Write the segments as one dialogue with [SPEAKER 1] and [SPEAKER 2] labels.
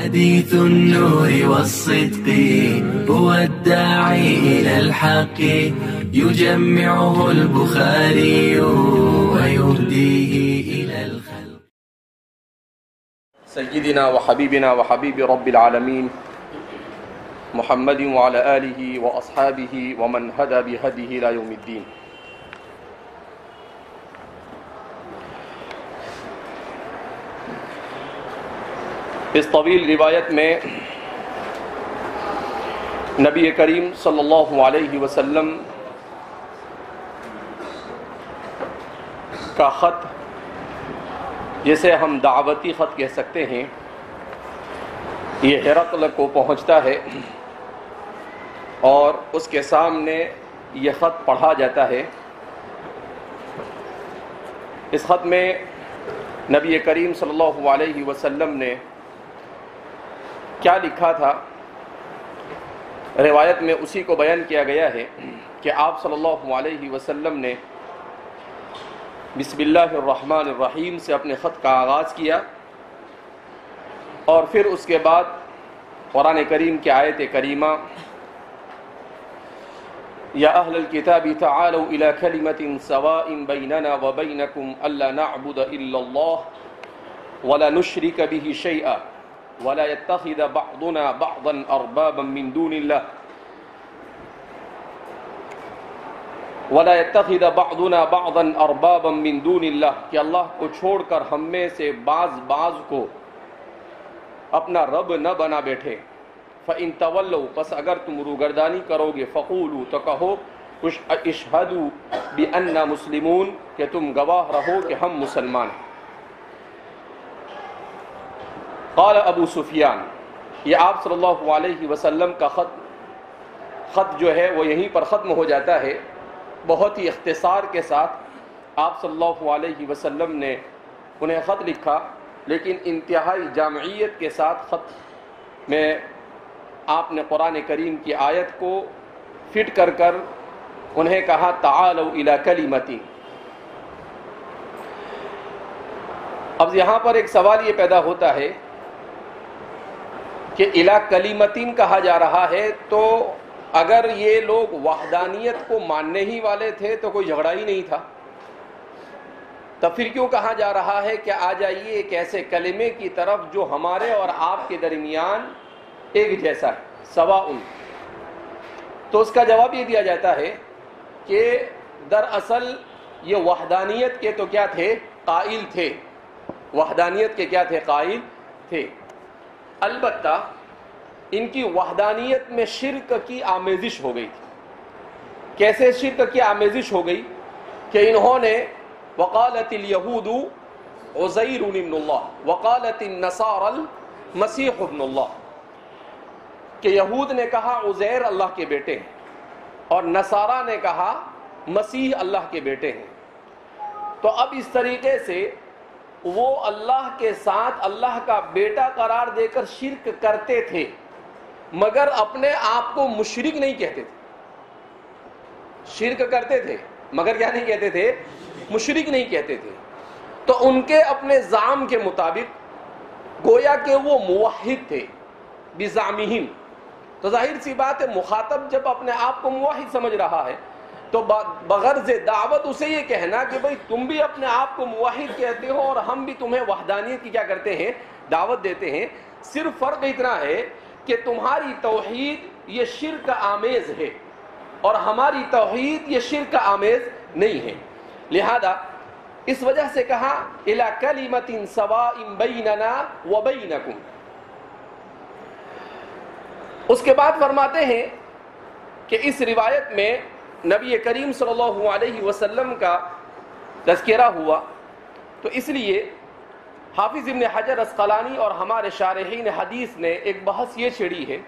[SPEAKER 1] حديث النور والصدق هو الداعي إلى الحق يجمعه البخاري ويهديه إلى الخلق.
[SPEAKER 2] سيدنا وحبيبنا وحبيب رب العالمين محمد وعلى آله وأصحابه ومن هدى بهديه إلى يوم الدين. اس طویل روایت میں نبی کریم صلی اللہ علیہ وسلم کا خط، جسے ہم دعوتی خط کہہ سکتے ہیں، یہ ہرقل کو پہنچتا ہے اور اس کے سامنے یہ خط پڑھا جاتا ہے. اس خط میں نبی کریم صلی اللہ علیہ وسلم نے کیا لکھا تھا، روایت میں اسی کو بیان کیا گیا ہے کہ آپ صلی اللہ علیہ وسلم نے بسم اللہ الرحمن الرحیم سے اپنے خط کا آغاز کیا، اور پھر اس کے بعد قرآن کریم کی آیت کریمہ یا اہل الکتاب تعالوا الی کلمۃ سواء بیننا وبینکم الا نعبد الا اللہ ولا نشرک به شیئا ولا يتخذ بعضنا بعضا اربابا من دون الله ولا يتخذ بعضنا بعضا اربابا من دون الله، کہ اللہ کو چھوڑ کر ہم میں سے بعض کو اپنا رب نہ بنا بیٹھے. فَإِن تَوَلَّوْا، پس اگر تم روگردانی کرو گے، فَقُولُوا، تو کہو، اشہدوا بِأَنَّا مُسْلِمُونَ، کہ تم گواہ رہو کہ ہم مسلمان ہیں. قال ابو سفیان، یہ آپ صلی اللہ علیہ وسلم کا خط جو ہے وہ یہیں پر ختم ہو جاتا ہے. بہت ہی اختصار کے ساتھ آپ صلی اللہ علیہ وسلم نے انہیں خط لکھا، لیکن انتہائی جامعیت کے ساتھ خط میں آپ نے قرآن کریم کی آیت کو فٹ کر انہیں کہا تعالوا الی کلمۃ. اب یہاں پر ایک سوال یہ پیدا ہوتا ہے کہ الی کلمتین کہا جا رہا ہے، تو اگر یہ لوگ وحدانیت کو ماننے ہی والے تھے تو کوئی جھگڑا ہی نہیں تھا، تب پھر کیوں کہا جا رہا ہے کہ آ جائیے ایک ایسے کلمے کی طرف جو ہمارے اور آپ کے درمیان ایک جیسا ہے، سواء. تو اس کا جواب یہ دیا جاتا ہے کہ دراصل یہ وحدانیت کے تو کیا تھے، قائل تھے. وحدانیت کے کیا تھے، قائل تھے. البتہ ان کی وحدانیت میں شرک کی آمیزش ہو گئی تھی. کیسے شرک کی آمیزش ہو گئی کہ انہوں نے وقالت الیہود عزیر ابن اللہ وقالت النصارى المسیح ابن اللہ، کہ یہود نے کہا عزیر اللہ کے بیٹے ہیں اور نصارہ نے کہا مسیح اللہ کے بیٹے ہیں. تو اب اس طریقے سے وہ اللہ کے ساتھ اللہ کا بیٹا قرار دے کر شرک کرتے تھے، مگر اپنے آپ کو مشرک نہیں کہتے تھے. شرک کرتے تھے مگر کیا نہیں کہتے تھے، مشرک نہیں کہتے تھے. تو ان کے اپنے زعم کے مطابق گویا کہ وہ موحد تھے بزعمہم. تو ظاہر سی بات ہے، مخاطب جب اپنے آپ کو موحد سمجھ رہا ہے تو بغرض دعوت اسے یہ کہنا کہ بھئی تم بھی اپنے آپ کو موحد کہتے ہو اور ہم بھی تمہیں وحدانیت کی کیا کرتے ہیں، دعوت دیتے ہیں. صرف فرق اتنا ہے کہ تمہاری توحید یہ شرک آمیز ہے اور ہماری توحید یہ شرک آمیز نہیں ہے. لہذا اس وجہ سے کہا الی کلمۃ سواء بیننا وبینکم. اس کے بعد فرماتے ہیں کہ اس روایت میں نبی کریم صلی اللہ علیہ وسلم کا تذکرہ ہوا، تو اس لیے حافظ ابن حجر اسقلانی اور ہمارے شارحین حدیث نے ایک بحث یہ چھیڑی ہے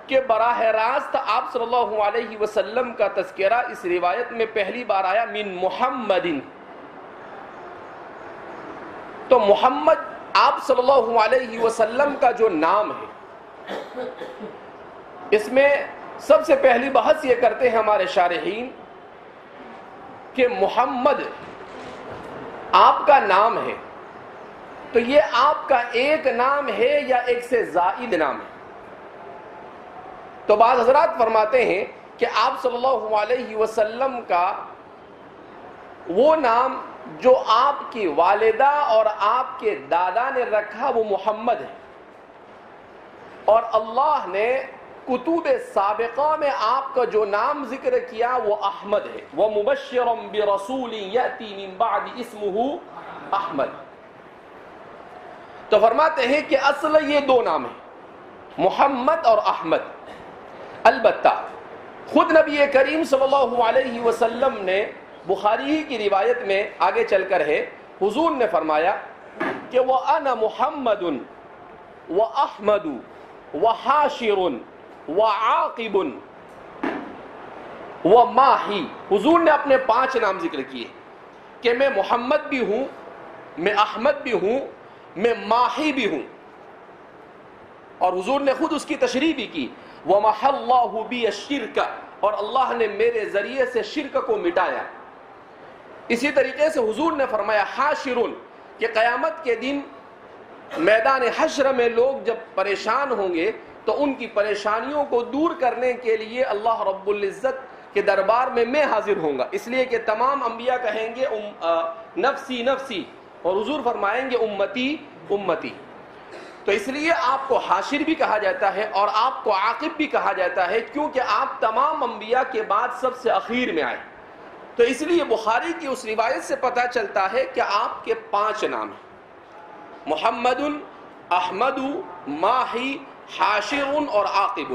[SPEAKER 2] کہ براہ راست آپ صلی اللہ علیہ وسلم کا تذکرہ اس روایت میں پہلی بار آیا من محمد. تو محمد آپ صلی اللہ علیہ وسلم کا جو نام ہے، اس میں سب سے پہلی بحث یہ کرتے ہیں ہمارے شارحین کہ محمد آپ کا نام ہے تو یہ آپ کا ایک نام ہے یا ایک سے زائد نام ہے؟ تو بعض حضرات فرماتے ہیں کہ آپ صلی اللہ علیہ وسلم کا وہ نام جو آپ کی والدہ اور آپ کے دادا نے رکھا وہ محمد ہے، اور اللہ نے کتب سابقہ میں آپ کا جو نام ذکر کیا وہ احمد ہے، وَمُبَشِّرًا بِرَسُولٍ يَأْتِي مِن بَعْدِ اسْمُهُ احمد۔ تو فرماتے ہیں کہ اصل یہ دو نام ہیں، محمد اور احمد۔ البتہ خود نبی کریم صلی اللہ علیہ وسلم نے بخاری کی روایت میں آگے چل کر ہے، حضور نے فرمایا کہ وَأَنَا مُحَمَّدٌ وَأَحْمَدُ وَحَاشِرٌ وَعَاقِبٌ وَمَاحِي۔ حضور نے اپنے 5 نام ذکر کیے کہ میں محمد بھی ہوں، میں احمد بھی ہوں، میں ماحی بھی ہوں، اور حضور نے خود اس کی تشریح بھی کی، وَمَحَ اللَّهُ بِيَ الشِّرْكَ، اور اللہ نے میرے ذریعے سے شرک کو مٹایا۔ اسی طریقے سے حضور نے فرمایا حاشرٌ، کہ قیامت کے دن میدان حشر میں لوگ جب پریشان ہوں گے تو ان کی پریشانیوں کو دور کرنے کے لیے اللہ رب العزت کے دربار میں حاضر ہوں گا، اس لیے کہ تمام انبیاء کہیں گے نفسی نفسی، اور حضور فرمائیں گے امتی امتی۔ تو اس لیے آپ کو حاشر بھی کہا جاتا ہے اور آپ کو عاقب بھی کہا جاتا ہے، کیونکہ آپ تمام انبیاء کے بعد سب سے اخیر میں آئے۔ تو اس لیے بخاری کی اس روایت سے پتہ چلتا ہے کہ آپ کے 5 نام ہیں، محمد، احمد، ماحی، حاشر اور عاقب۔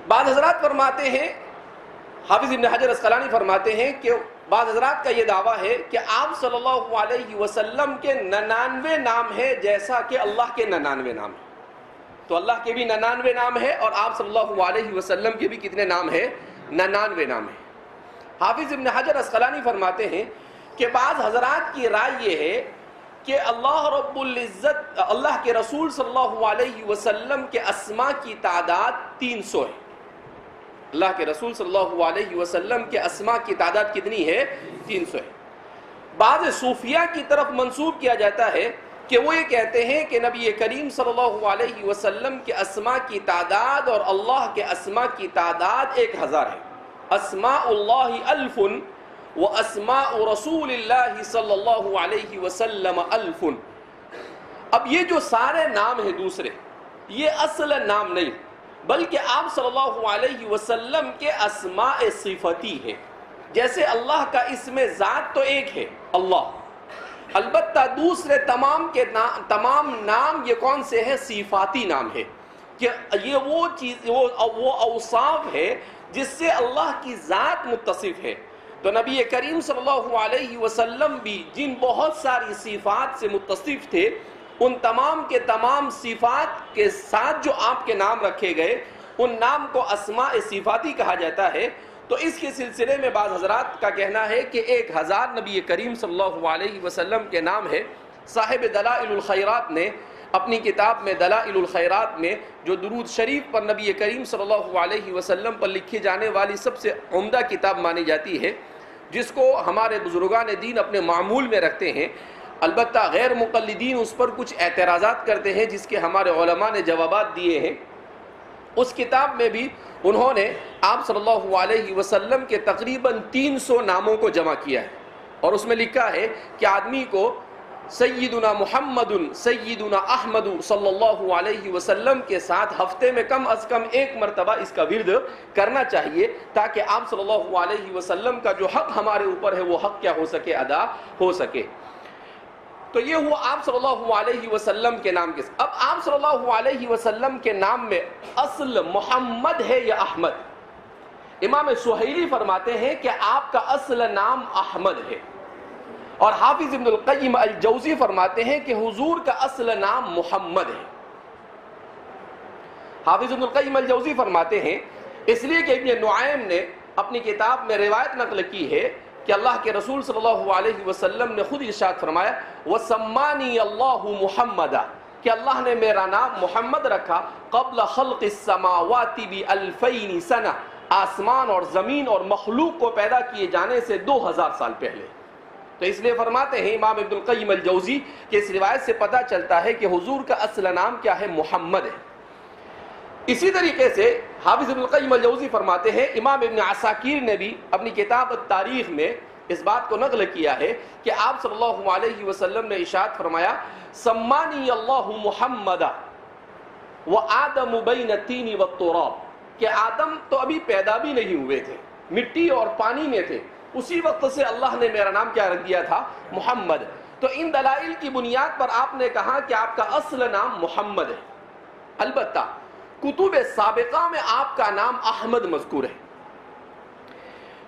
[SPEAKER 2] بعض حضرات فرماتے ہیں، حافظ ابن حجر اسقلانی فرماتے ہیں کہ بعض حضرات کا یہ دعویٰ ہے کہ آپ صلی اللہ علیہ وسلم کے 99 نام ہیں جیسا کہ اللہ کے 99 نام ہیں۔ تو اللہ کے بھی 99 نام ہے اور آپ صلی اللہ علیہ وسلم کے بھی کتنے نام ہیں؟ 99 نام ہیں۔ حافظ ابن حجر اسقلانی فرماتے ہیں کہ بعض حضرات کی رائے یہ ہے کہ اللہ رب العزت، اللہ کے رسول صلی اللہ علیہ وسلم کے اسماء کی تعداد 300 ہے۔ اللہ کے رسول صلی اللہ علیہ وسلم کے اسماء کی تعداد کتنی ہے؟ 300 ہے۔ بعض صوفیہ کی طرف منسوب کیا جاتا ہے کہ وہ یہ کہتے ہیں کہ نبی کریم صلی اللہ علیہ وسلم کے اسماء کی تعداد اور اللہ کے اسماء کی تعداد 1000 ہے۔ اسماء اللہ 1000 و اسماء رسول اللہ صلی اللہ علیہ وسلم 1000۔ اب یہ جو سارے نام ہیں دوسرے، یہ اصل نام نہیں بلکہ آپ صلی اللہ علیہ وسلم کے اسماء صفتی ہے۔ جیسے اللہ کا اسم ذات تو ایک ہے اللہ، البتہ دوسرے تمام نام یہ کون سے ہیں؟ صفاتی نام ہے، کہ یہ وہ چیز، وہ اوصاف ہے جس سے اللہ کی ذات متصف ہے۔ تو نبی کریم صلی اللہ علیہ وسلم بھی جن بہت ساری صفات سے متصف تھے، ان تمام کے تمام صفات کے ساتھ جو آپ کے نام رکھے گئے ان نام کو اسماء صفاتی کہا جاتا ہے۔ تو اس کے سلسلے میں بعض حضرات کا کہنا ہے کہ 1000 نبی کریم صلی اللہ علیہ وسلم کے نام ہے۔ صاحب دلائل الخیرات نے اپنی کتاب میں دلائل الخیرات میں جو درود شریف پر نبی کریم صلی اللہ علیہ وسلم پر لکھی جانے والی سب سے عمدہ کتاب مانی جاتی ہے، جس کو ہمارے بزرگان دین اپنے معمول میں رکھتے ہیں، البتہ غیر مقلدین اس پر کچھ اعتراضات کرتے ہیں جس کے ہمارے علماء نے جوابات دیے ہیں۔ اس کتاب میں بھی انہوں نے آپ صلی اللہ علیہ وسلم کے تقریباً 300 ناموں کو جمع کیا ہے، اور اس میں لکھا ہے کہ آدمی کو سیدنا محمد سیدنا احمد صلی اللہ علیہ وسلم کے ساتھ ہفتے میں کم از کم 1 مرتبہ اس کا ورد کرنا چاہیے، تاکہ آپ صلی اللہ علیہ وسلم کا جو حق ہمارے اوپر ہے وہ حق کیا ہو سکے؟ ادا ہو سکے۔ تو یہ ہوا آپ صلی اللہ علیہ وسلم کے نام کے ساتھ۔ اب آپ صلی اللہ علیہ وسلم کے نام میں اصل محمد ہے یا احمد؟ امام سہیلی فرماتے ہیں کہ آپ کا اصل نام احمد ہے، اور حافظ ابن القیم الجوزی فرماتے ہیں کہ حضور کا اصل نام محمد ہے۔ حافظ ابن القیم الجوزی فرماتے ہیں اس لیے کہ ابن نعیم نے اپنی کتاب میں روایت نقل کی ہے کہ اللہ کے رسول صلی اللہ علیہ وسلم نے خود ارشاد فرمایا وَسَمَّانِيَ اللَّهُ مُحَمَّدًا، کہ اللہ نے میرا نام محمد رکھا قبل خلق السماوات ب2000 سنہ، آسمان اور زمین اور مخلوق کو پیدا کیے جانے سے 2000 سال پہلے۔ تو اس لیے فرماتے ہیں امام ابن القیم الجوزی کہ اس روایت سے پتہ چلتا ہے کہ حضور کا اصل نام کیا ہے؟ محمد ہے۔ اسی طریقے سے حافظ ابن القیم الجوزی فرماتے ہیں امام ابن عساکیر نے بھی اپنی کتاب التاریخ میں اس بات کو نقل کیا ہے کہ آپ صلی اللہ علیہ وسلم نے ارشاد فرمایا سمانی اللہ محمد وآدم بین الطین والتراب، کہ آدم تو ابھی پیدا بھی نہیں ہوئے تھے، مٹی اور پانی میں تھے، اسی وقت سے اللہ نے میرا نام کیا رکھ دیا تھا؟ محمد۔ تو ان دلائل کی بنیاد پر آپ نے کہا کہ آپ کا اصل نام محمد ہے۔ البتہ کتب سابقہ میں آپ کا نام احمد مذکور ہے۔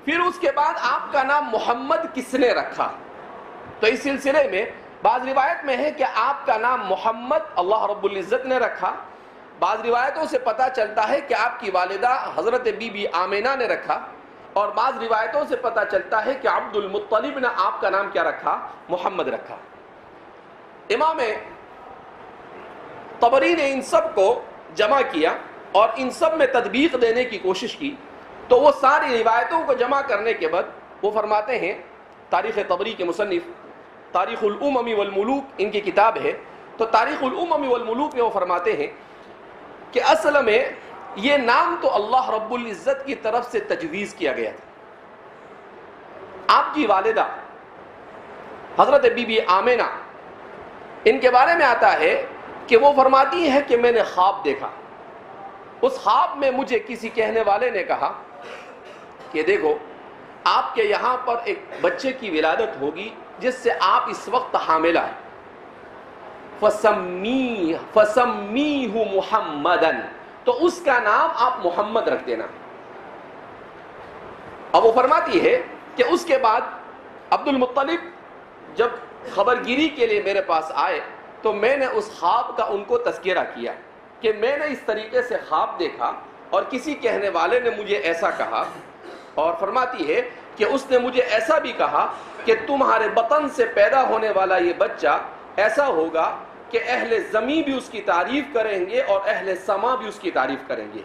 [SPEAKER 2] پھر اس کے بعد آپ کا نام محمد کس نے رکھا؟ تو اس سلسلے میں بعض روایت میں ہے کہ آپ کا نام محمد اللہ رب العزت نے رکھا، بعض روایتوں سے پتہ چلتا ہے کہ آپ کی والدہ حضرت بی بی آمینہ نے رکھا، اور بعض روایتوں سے پتہ چلتا ہے کہ عبد المطلب نے آپ کا نام کیا رکھا؟ محمد رکھا۔ امام طبری نے ان سب کو جمع کیا اور ان سب میں تطبیق دینے کی کوشش کی، تو وہ ساری روایتوں کو جمع کرنے کے بعد وہ فرماتے ہیں، تاریخ طبری کے مصنف تاریخ الامم والملوک ان کی کتاب ہے، تو تاریخ الامم والملوک میں وہ فرماتے ہیں کہ اصل میں یہ نام تو اللہ رب العزت کی طرف سے تجویز کیا گیا تھا۔ آپ کی والدہ حضرت بی بی آمینہ، ان کے بارے میں آتا ہے کہ وہ فرماتی ہیں کہ میں نے خواب دیکھا، اس خواب میں مجھے کسی کہنے والے نے کہا کہ دیکھو آپ کے یہاں پر ایک بچے کی ولادت ہوگی جس سے آپ اس وقت حاملہ ہیں، فَسَمِّيهُ مُحَمَّدًا، تو اس کا نام آپ محمد رکھ دینا۔ اب وہ فرماتی ہے کہ اس کے بعد عبد المطلب جب خبرگیری کے لیے میرے پاس آئے تو میں نے اس خواب کا ان کو تذکرہ کیا کہ میں نے اس طریقے سے خواب دیکھا اور کسی کہنے والے نے مجھے ایسا کہا، اور فرماتی ہے کہ اس نے مجھے ایسا بھی کہا کہ تمہارے بطن سے پیدا ہونے والا یہ بچہ ایسا ہوگا کہ اہل زمین بھی اس کی تعریف کریں گے اور اہل سما بھی اس کی تعریف کریں گے۔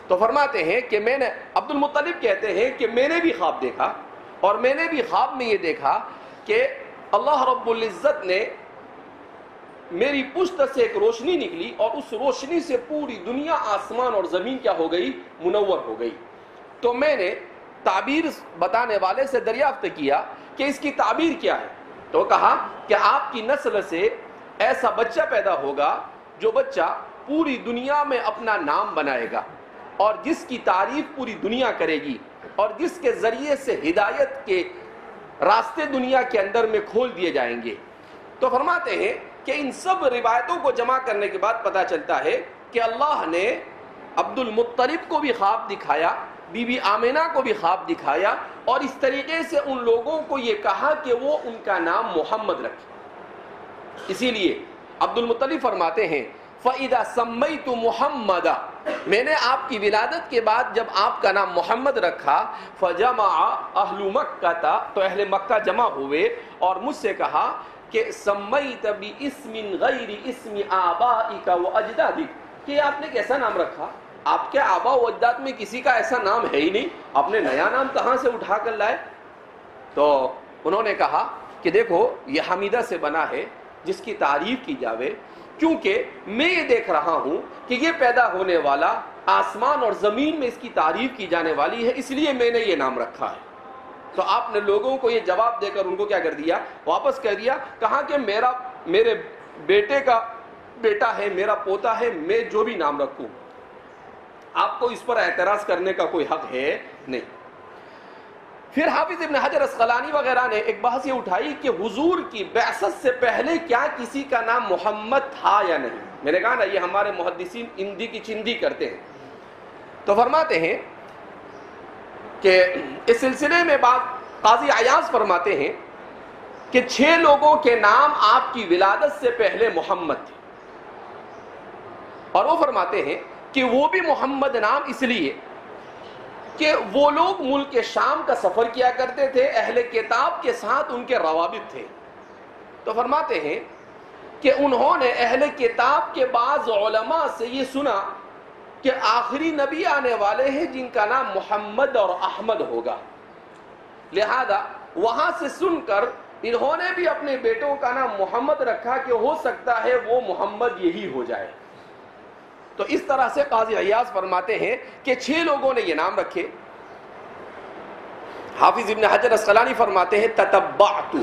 [SPEAKER 2] تو فرماتے ہیں کہ میں نے، عبد المطلب کہتے ہیں کہ میں نے بھی خواب دیکھا، اور میں نے بھی خواب میں یہ دیکھا کہ اللہ رب العزت نے میری پشت سے ایک روشنی نکلی اور اس روشنی سے پوری دنیا آسمان اور زمین کیا ہو گئی؟ منور ہو گئی۔ تو میں نے تعبیر بتانے والے سے دریافت کیا کہ اس کی تعبیر کیا ہے، تو کہا کہ آپ کی نسل سے ایسا بچہ پیدا ہوگا جو بچہ پوری دنیا میں اپنا نام بنائے گا اور جس کی تعریف پوری دنیا کرے گی اور جس کے ذریعے سے ہدایت کے راستے دنیا کے اندر میں کھول دیے جائیں گے۔ تو فرماتے ہیں کہ ان سب روایتوں کو جمع کرنے کے بعد پتہ چلتا ہے کہ اللہ نے عبد المطلب کو بھی خواب دکھایا، بی بی آمینہ کو بھی خواب دکھایا، اور اس طریقے سے ان لوگوں کو یہ کہا کہ وہ ان کا نام محمد رکھے۔ اسی لیے عبد المطلب فرماتے ہیں فَإِذَا سَمَّيْتُ مُحَمَّدًا، میں نے آپ کی ولادت کے بعد جب آپ کا نام محمد رکھا، فَجَمَعَ أَهْلُ مَكَّةَ، تو اہل مکہ جمع ہوئے اور مجھ سے کہا کہ سَمَّيْتَ بِاسْمٍ غَيْرِ اسْمِ آبَائِكَ وَأَجْدَادِكَ، کہ آپ نے کیسا نام رکھا؟ آپ کے آبا و اجداد میں کسی کا ایسا نام ہے ہی نہیں، آپ نے نیا نام کہاں سے اٹھا کر لائے؟ تو انہوں نے کہا کہ دیکھو یہ حمیدہ سے بنا ہے جس کی تعریف کی جاوے، کیونکہ میں یہ دیکھ رہا ہوں کہ یہ پیدا ہونے والا آسمان اور زمین میں اس کی تعریف کی جانے والی ہے، اس لیے میں نے یہ نام رکھا ہے۔ تو آپ نے لوگوں کو یہ جواب دے کر ان کو کیا کر دیا؟ واپس کر دیا، کہا کہ میرے بیٹے کا بیٹا ہے، میرا پوتا ہے، میں جو بھی نام رکھوں، آپ کو اس پر اعتراض کرنے کا کوئی حق ہے نہیں۔ پھر حافظ ابن حجر اسقلانی وغیرہ نے ایک بحث یہ اٹھائی کہ حضور کی بعثت سے پہلے کیا کسی کا نام محمد تھا یا نہیں؟ میں نے کہا نا یہ ہمارے محدثین اندھی کی چندی کرتے ہیں۔ تو فرماتے ہیں کہ اس سلسلے میں بات قاضی عیاض فرماتے ہیں کہ 6 لوگوں کے نام آپ کی ولادت سے پہلے محمد تھے، اور وہ فرماتے ہیں کہ وہ بھی محمد نام اس لیے کہ وہ لوگ ملک شام کا سفر کیا کرتے تھے، اہل کتاب کے ساتھ ان کے روابط تھے۔ تو فرماتے ہیں کہ انہوں نے اہل کتاب کے بعض علماء سے یہ سنا کہ آخری نبی آنے والے ہیں جن کا نام محمد اور احمد ہوگا، لہذا وہاں سے سن کر انہوں نے بھی اپنے بیٹوں کا نام محمد رکھا کہ ہو سکتا ہے وہ محمد یہی ہو جائے. تو اس طرح سے قاضی عیاض فرماتے ہیں کہ 6 لوگوں نے یہ نام رکھے. حافظ ابن حجر اسقلانی فرماتے ہیں تتبعت،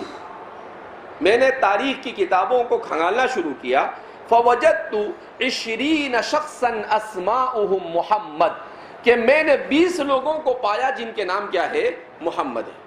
[SPEAKER 2] میں نے تاریخ کی کتابوں کو کھنگالنا شروع کیا، فوجدت 20 شخصا اسماؤہم محمد، کہ میں نے 20 لوگوں کو پایا جن کے نام کیا ہے؟ محمد ہے.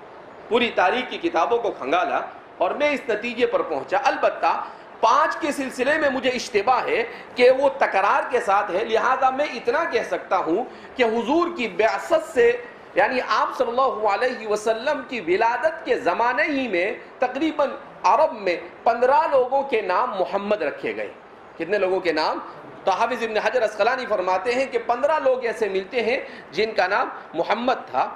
[SPEAKER 2] پوری تاریخ کی کتابوں کو کھنگالا اور میں اس نتیجے پر پہنچا. البتہ 5 کے سلسلے میں مجھے اشتباہ ہے کہ وہ تکرار کے ساتھ ہے، لہذا میں اتنا کہہ سکتا ہوں کہ حضور کی بعثت سے، یعنی آپ صلی اللہ علیہ وسلم کی ولادت کے زمانے ہی میں تقریباً عرب میں 15 لوگوں کے نام محمد رکھے گئے. کتنے لوگوں کے نام؟ تو حافظ ابن حجر اسقلانی فرماتے ہیں کہ 15 لوگ ایسے ملتے ہیں جن کا نام محمد تھا.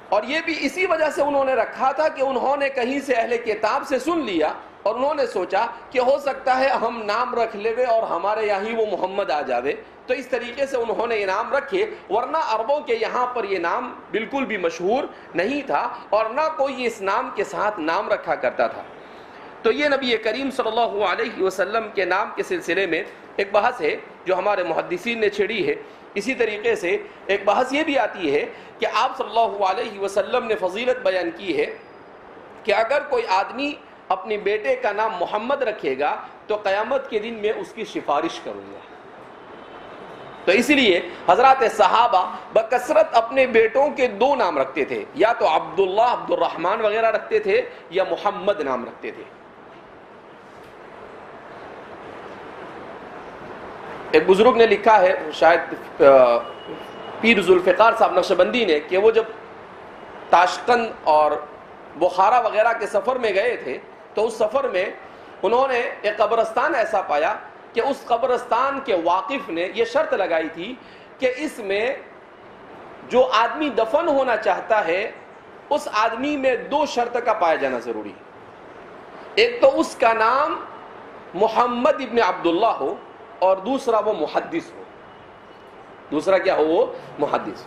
[SPEAKER 2] اور یہ بھی اسی وجہ سے انہوں نے رکھا تھا کہ انہوں نے کہیں سے اہل کتاب سے سن لیا اور انہوں نے سوچا کہ ہو سکتا ہے ہم نام رکھ لے اور ہمارے یہاں ہی وہ محمد آ جاوے، تو اس طریقے سے انہوں نے یہ نام رکھے. ورنہ عربوں کے یہاں پر یہ نام بالکل بھی مشہور نہیں تھا اور نہ کوئی اس نام کے ساتھ نام رکھا کرتا تھا. تو یہ نبی کریم صلی اللہ علیہ وسلم کے نام کے سلسلے میں ایک بحث ہے جو ہمارے محدثین نے چھیڑی ہے. اسی طریقے سے ایک بحث یہ بھی آتی ہے کہ آپ صلی اللہ علیہ وسلم نے فضیلت بیان کی ہے کہ اگر کوئی آدمی اپنے بیٹے کا نام محمد رکھے گا تو قیامت کے دن میں اس کی سفارش کروں گا. تو اسی لیے حضرات صحابہ بکثرت اپنے بیٹوں کے 2 نام رکھتے تھے، یا تو عبداللہ، عبد الرحمن وغیرہ رکھتے تھے، یا محمد نام رکھتے تھے. ایک بزرگ نے لکھا ہے، شاید پیر ذوالفقار صاحب نقشبندی نے، کہ وہ جب تاشقند اور بخارا وغیرہ کے سفر میں گئے تھے تو اس سفر میں انہوں نے ایک قبرستان ایسا پایا کہ اس قبرستان کے واقف نے یہ شرط لگائی تھی کہ اس میں جو آدمی دفن ہونا چاہتا ہے اس آدمی میں 2 شرط کا پایا جانا ضروری ہے. ایک تو اس کا نام محمد ابن عبداللہ ہو اور دوسرا وہ محدث ہو. دوسرا کیا ہو؟ وہ محدث.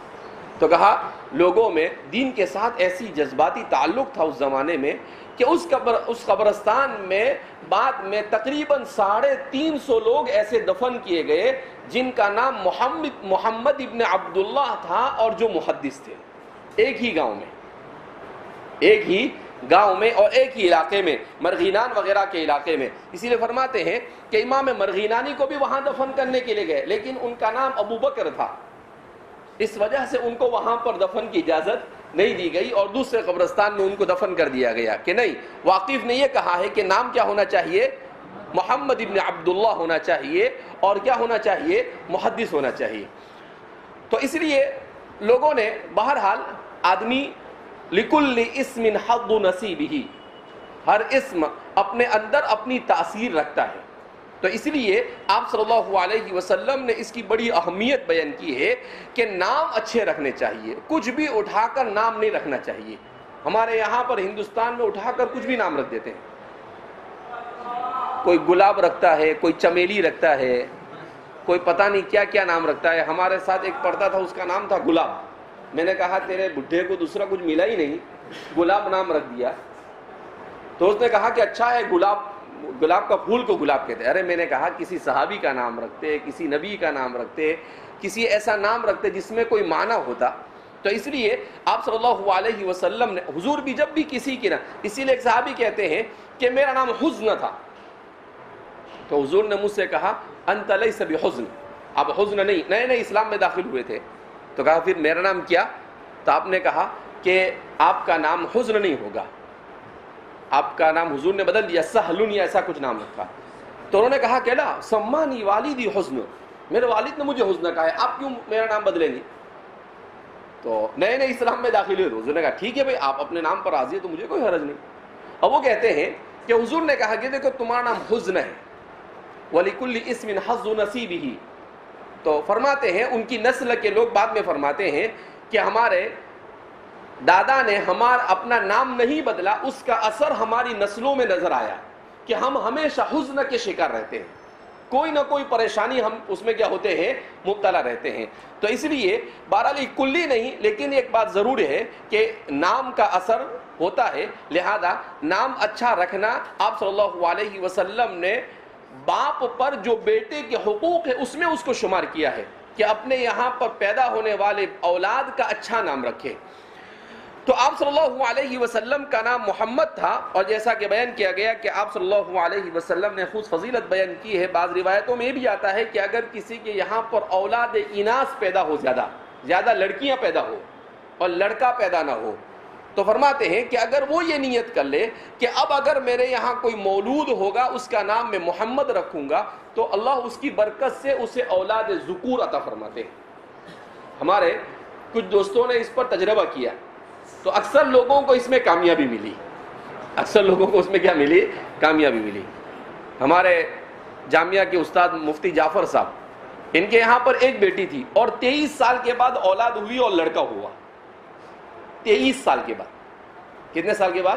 [SPEAKER 2] تو کہا لوگوں میں دین کے ساتھ ایسی جذباتی تعلق تھا اس زمانے میں کہ اس قبرستان میں بعد میں تقریباً 350 لوگ ایسے دفن کیے گئے جن کا نام محمد ابن عبداللہ تھا اور جو محدث تھے، ایک ہی گاؤں میں اور ایک ہی علاقے میں، مرغینان وغیرہ کے علاقے میں. اسی لیے فرماتے ہیں کہ امام مرغینانی کو بھی وہاں دفن کرنے کے لیے گئے، لیکن ان کا نام ابو بکر تھا، اس وجہ سے ان کو وہاں پر دفن کی اجازت نہیں دی گئی اور دوسرے قبرستان میں ان کو دفن کر دیا گیا. کہ نہیں، واقف نے یہ کہا ہے کہ نام کیا ہونا چاہیے؟ محمد ابن عبداللہ ہونا چاہیے، اور کیا ہونا چاہیے؟ محدث ہونا چاہیے. تو اس لیے لوگوں نے بہرحال آدمی لکل اسم حظ نصیبہ، ہر اسم اپنے اندر اپنی تاثیر رکھتا ہے. تو اس لیے آپ صلی اللہ علیہ وسلم نے اس کی بڑی اہمیت بیان کی ہے کہ نام اچھے رکھنے چاہیے، کچھ بھی اٹھا کر نام نہیں رکھنا چاہیے. ہمارے یہاں پر ہندوستان میں اٹھا کر کچھ بھی نام رکھ دیتے ہیں. کوئی گلاب رکھتا ہے، کوئی چمیلی رکھتا ہے، کوئی پتہ نہیں کیا کیا نام رکھتا ہے. ہمارے ساتھ ایک پڑھتا تھا، اس کا نام تھا گلاب. میں نے کہا تیرے بڈھے کو دوسرا کچھ ملا ہی نہیں، گلاب نام رکھ دیا. تو اس نے کہا کہ اچھا ہے، گلاب کا پھول کو گلاب کہتے ہیں. ارے میں نے کہا کسی صحابی کا نام رکھتے، کسی نبی کا نام رکھتے، کسی ایسا نام رکھتے جس میں کوئی معنی ہوتا. تو اس لیے آپ صلی اللہ علیہ وسلم نے، حضور بھی جب بھی کسی کی اسی لیے ایک صحابی کہتے ہیں کہ میرا نام حزن تھا، تو حضور نے مجھ سے کہا انت لیس بحزن، آپ حزن نہیں، نئے نئے اسلام میں داخل ہوئے تھے. تو کہا پھر میرا نام کیا؟ تو آپ نے کہا کہ آپ کا نام حزن نہیں ہوگا، آپ کا نام حضور نے بدل دیا، سہلن یا ایسا کچھ نام رکھا. تو انہوں نے کہا کہ لا سمانی والدی حزن، میرے والد نے مجھے حزن کہا ہے، آپ کیوں میرا نام بدلیں گے؟ تو نئے نئے اسلام میں داخل ہوئے. حضور نے کہا ٹھیک ہے بھائی، آپ اپنے نام پر راضی ہے تو مجھے کوئی حرج نہیں. اب وہ کہتے ہیں کہ حضور نے کہا کہ دیکھو تمہارا نام حزن ہے، وَلِكُلِّ اسْمٍ حَظُّ نَصِيبِهِ. تو فرماتے ہیں ان کی نسل کے لوگ بعد میں فرماتے ہیں کہ ہمارے دادا نے اپنا نام نہیں بدلا، اس کا اثر ہماری نسلوں میں نظر آیا کہ ہم ہمیشہ حزن کے شکار رہتے ہیں، کوئی نہ کوئی پریشانی ہم اس میں کیا ہوتے ہیں؟ مبتلا رہتے ہیں. تو اس لیے بہرحال کلی نہیں، لیکن ایک بات ضرور ہے کہ نام کا اثر ہوتا ہے، لہذا نام اچھا رکھنا آپ صلی اللہ علیہ وسلم نے باپ پر جو بیٹے کے حقوق ہے اس میں اس کو شمار کیا ہے کہ اپنے یہاں پر پیدا ہونے والے اولاد کا اچھا نام رکھے۔ تو آپ صلی اللہ علیہ وسلم کا نام محمد تھا، اور جیسا کہ بیان کیا گیا کہ آپ صلی اللہ علیہ وسلم نے خود فضیلت بیان کی ہے، بعض روایتوں میں بھی آتا ہے کہ اگر کسی کے یہاں پر اولاد اناث پیدا ہو، زیادہ لڑکیاں پیدا ہو اور لڑکا پیدا نہ ہو، تو فرماتے ہیں کہ اگر وہ یہ نیت کر لے کہ اب اگر میرے یہاں کوئی مولود ہوگا اس کا نام میں محمد رکھوں گا تو اللہ اس کی برکت سے اسے اولاد ذکور عطا فرماتے ہیں۔ ہمارے کچھ دوستوں نے اس پر تجربہ کیا تو اکثر لوگوں کو اس میں کامیابی ملی، کامیابی ملی۔ ہمارے جامعہ کے استاد مفتی جعفر صاحب، ان کے یہاں پر ایک بیٹی تھی اور 23 سال کے بعد اولاد ہوئی اور لڑکا ہوا۔ 23 سال کے بعد، کتنے سال کے بعد؟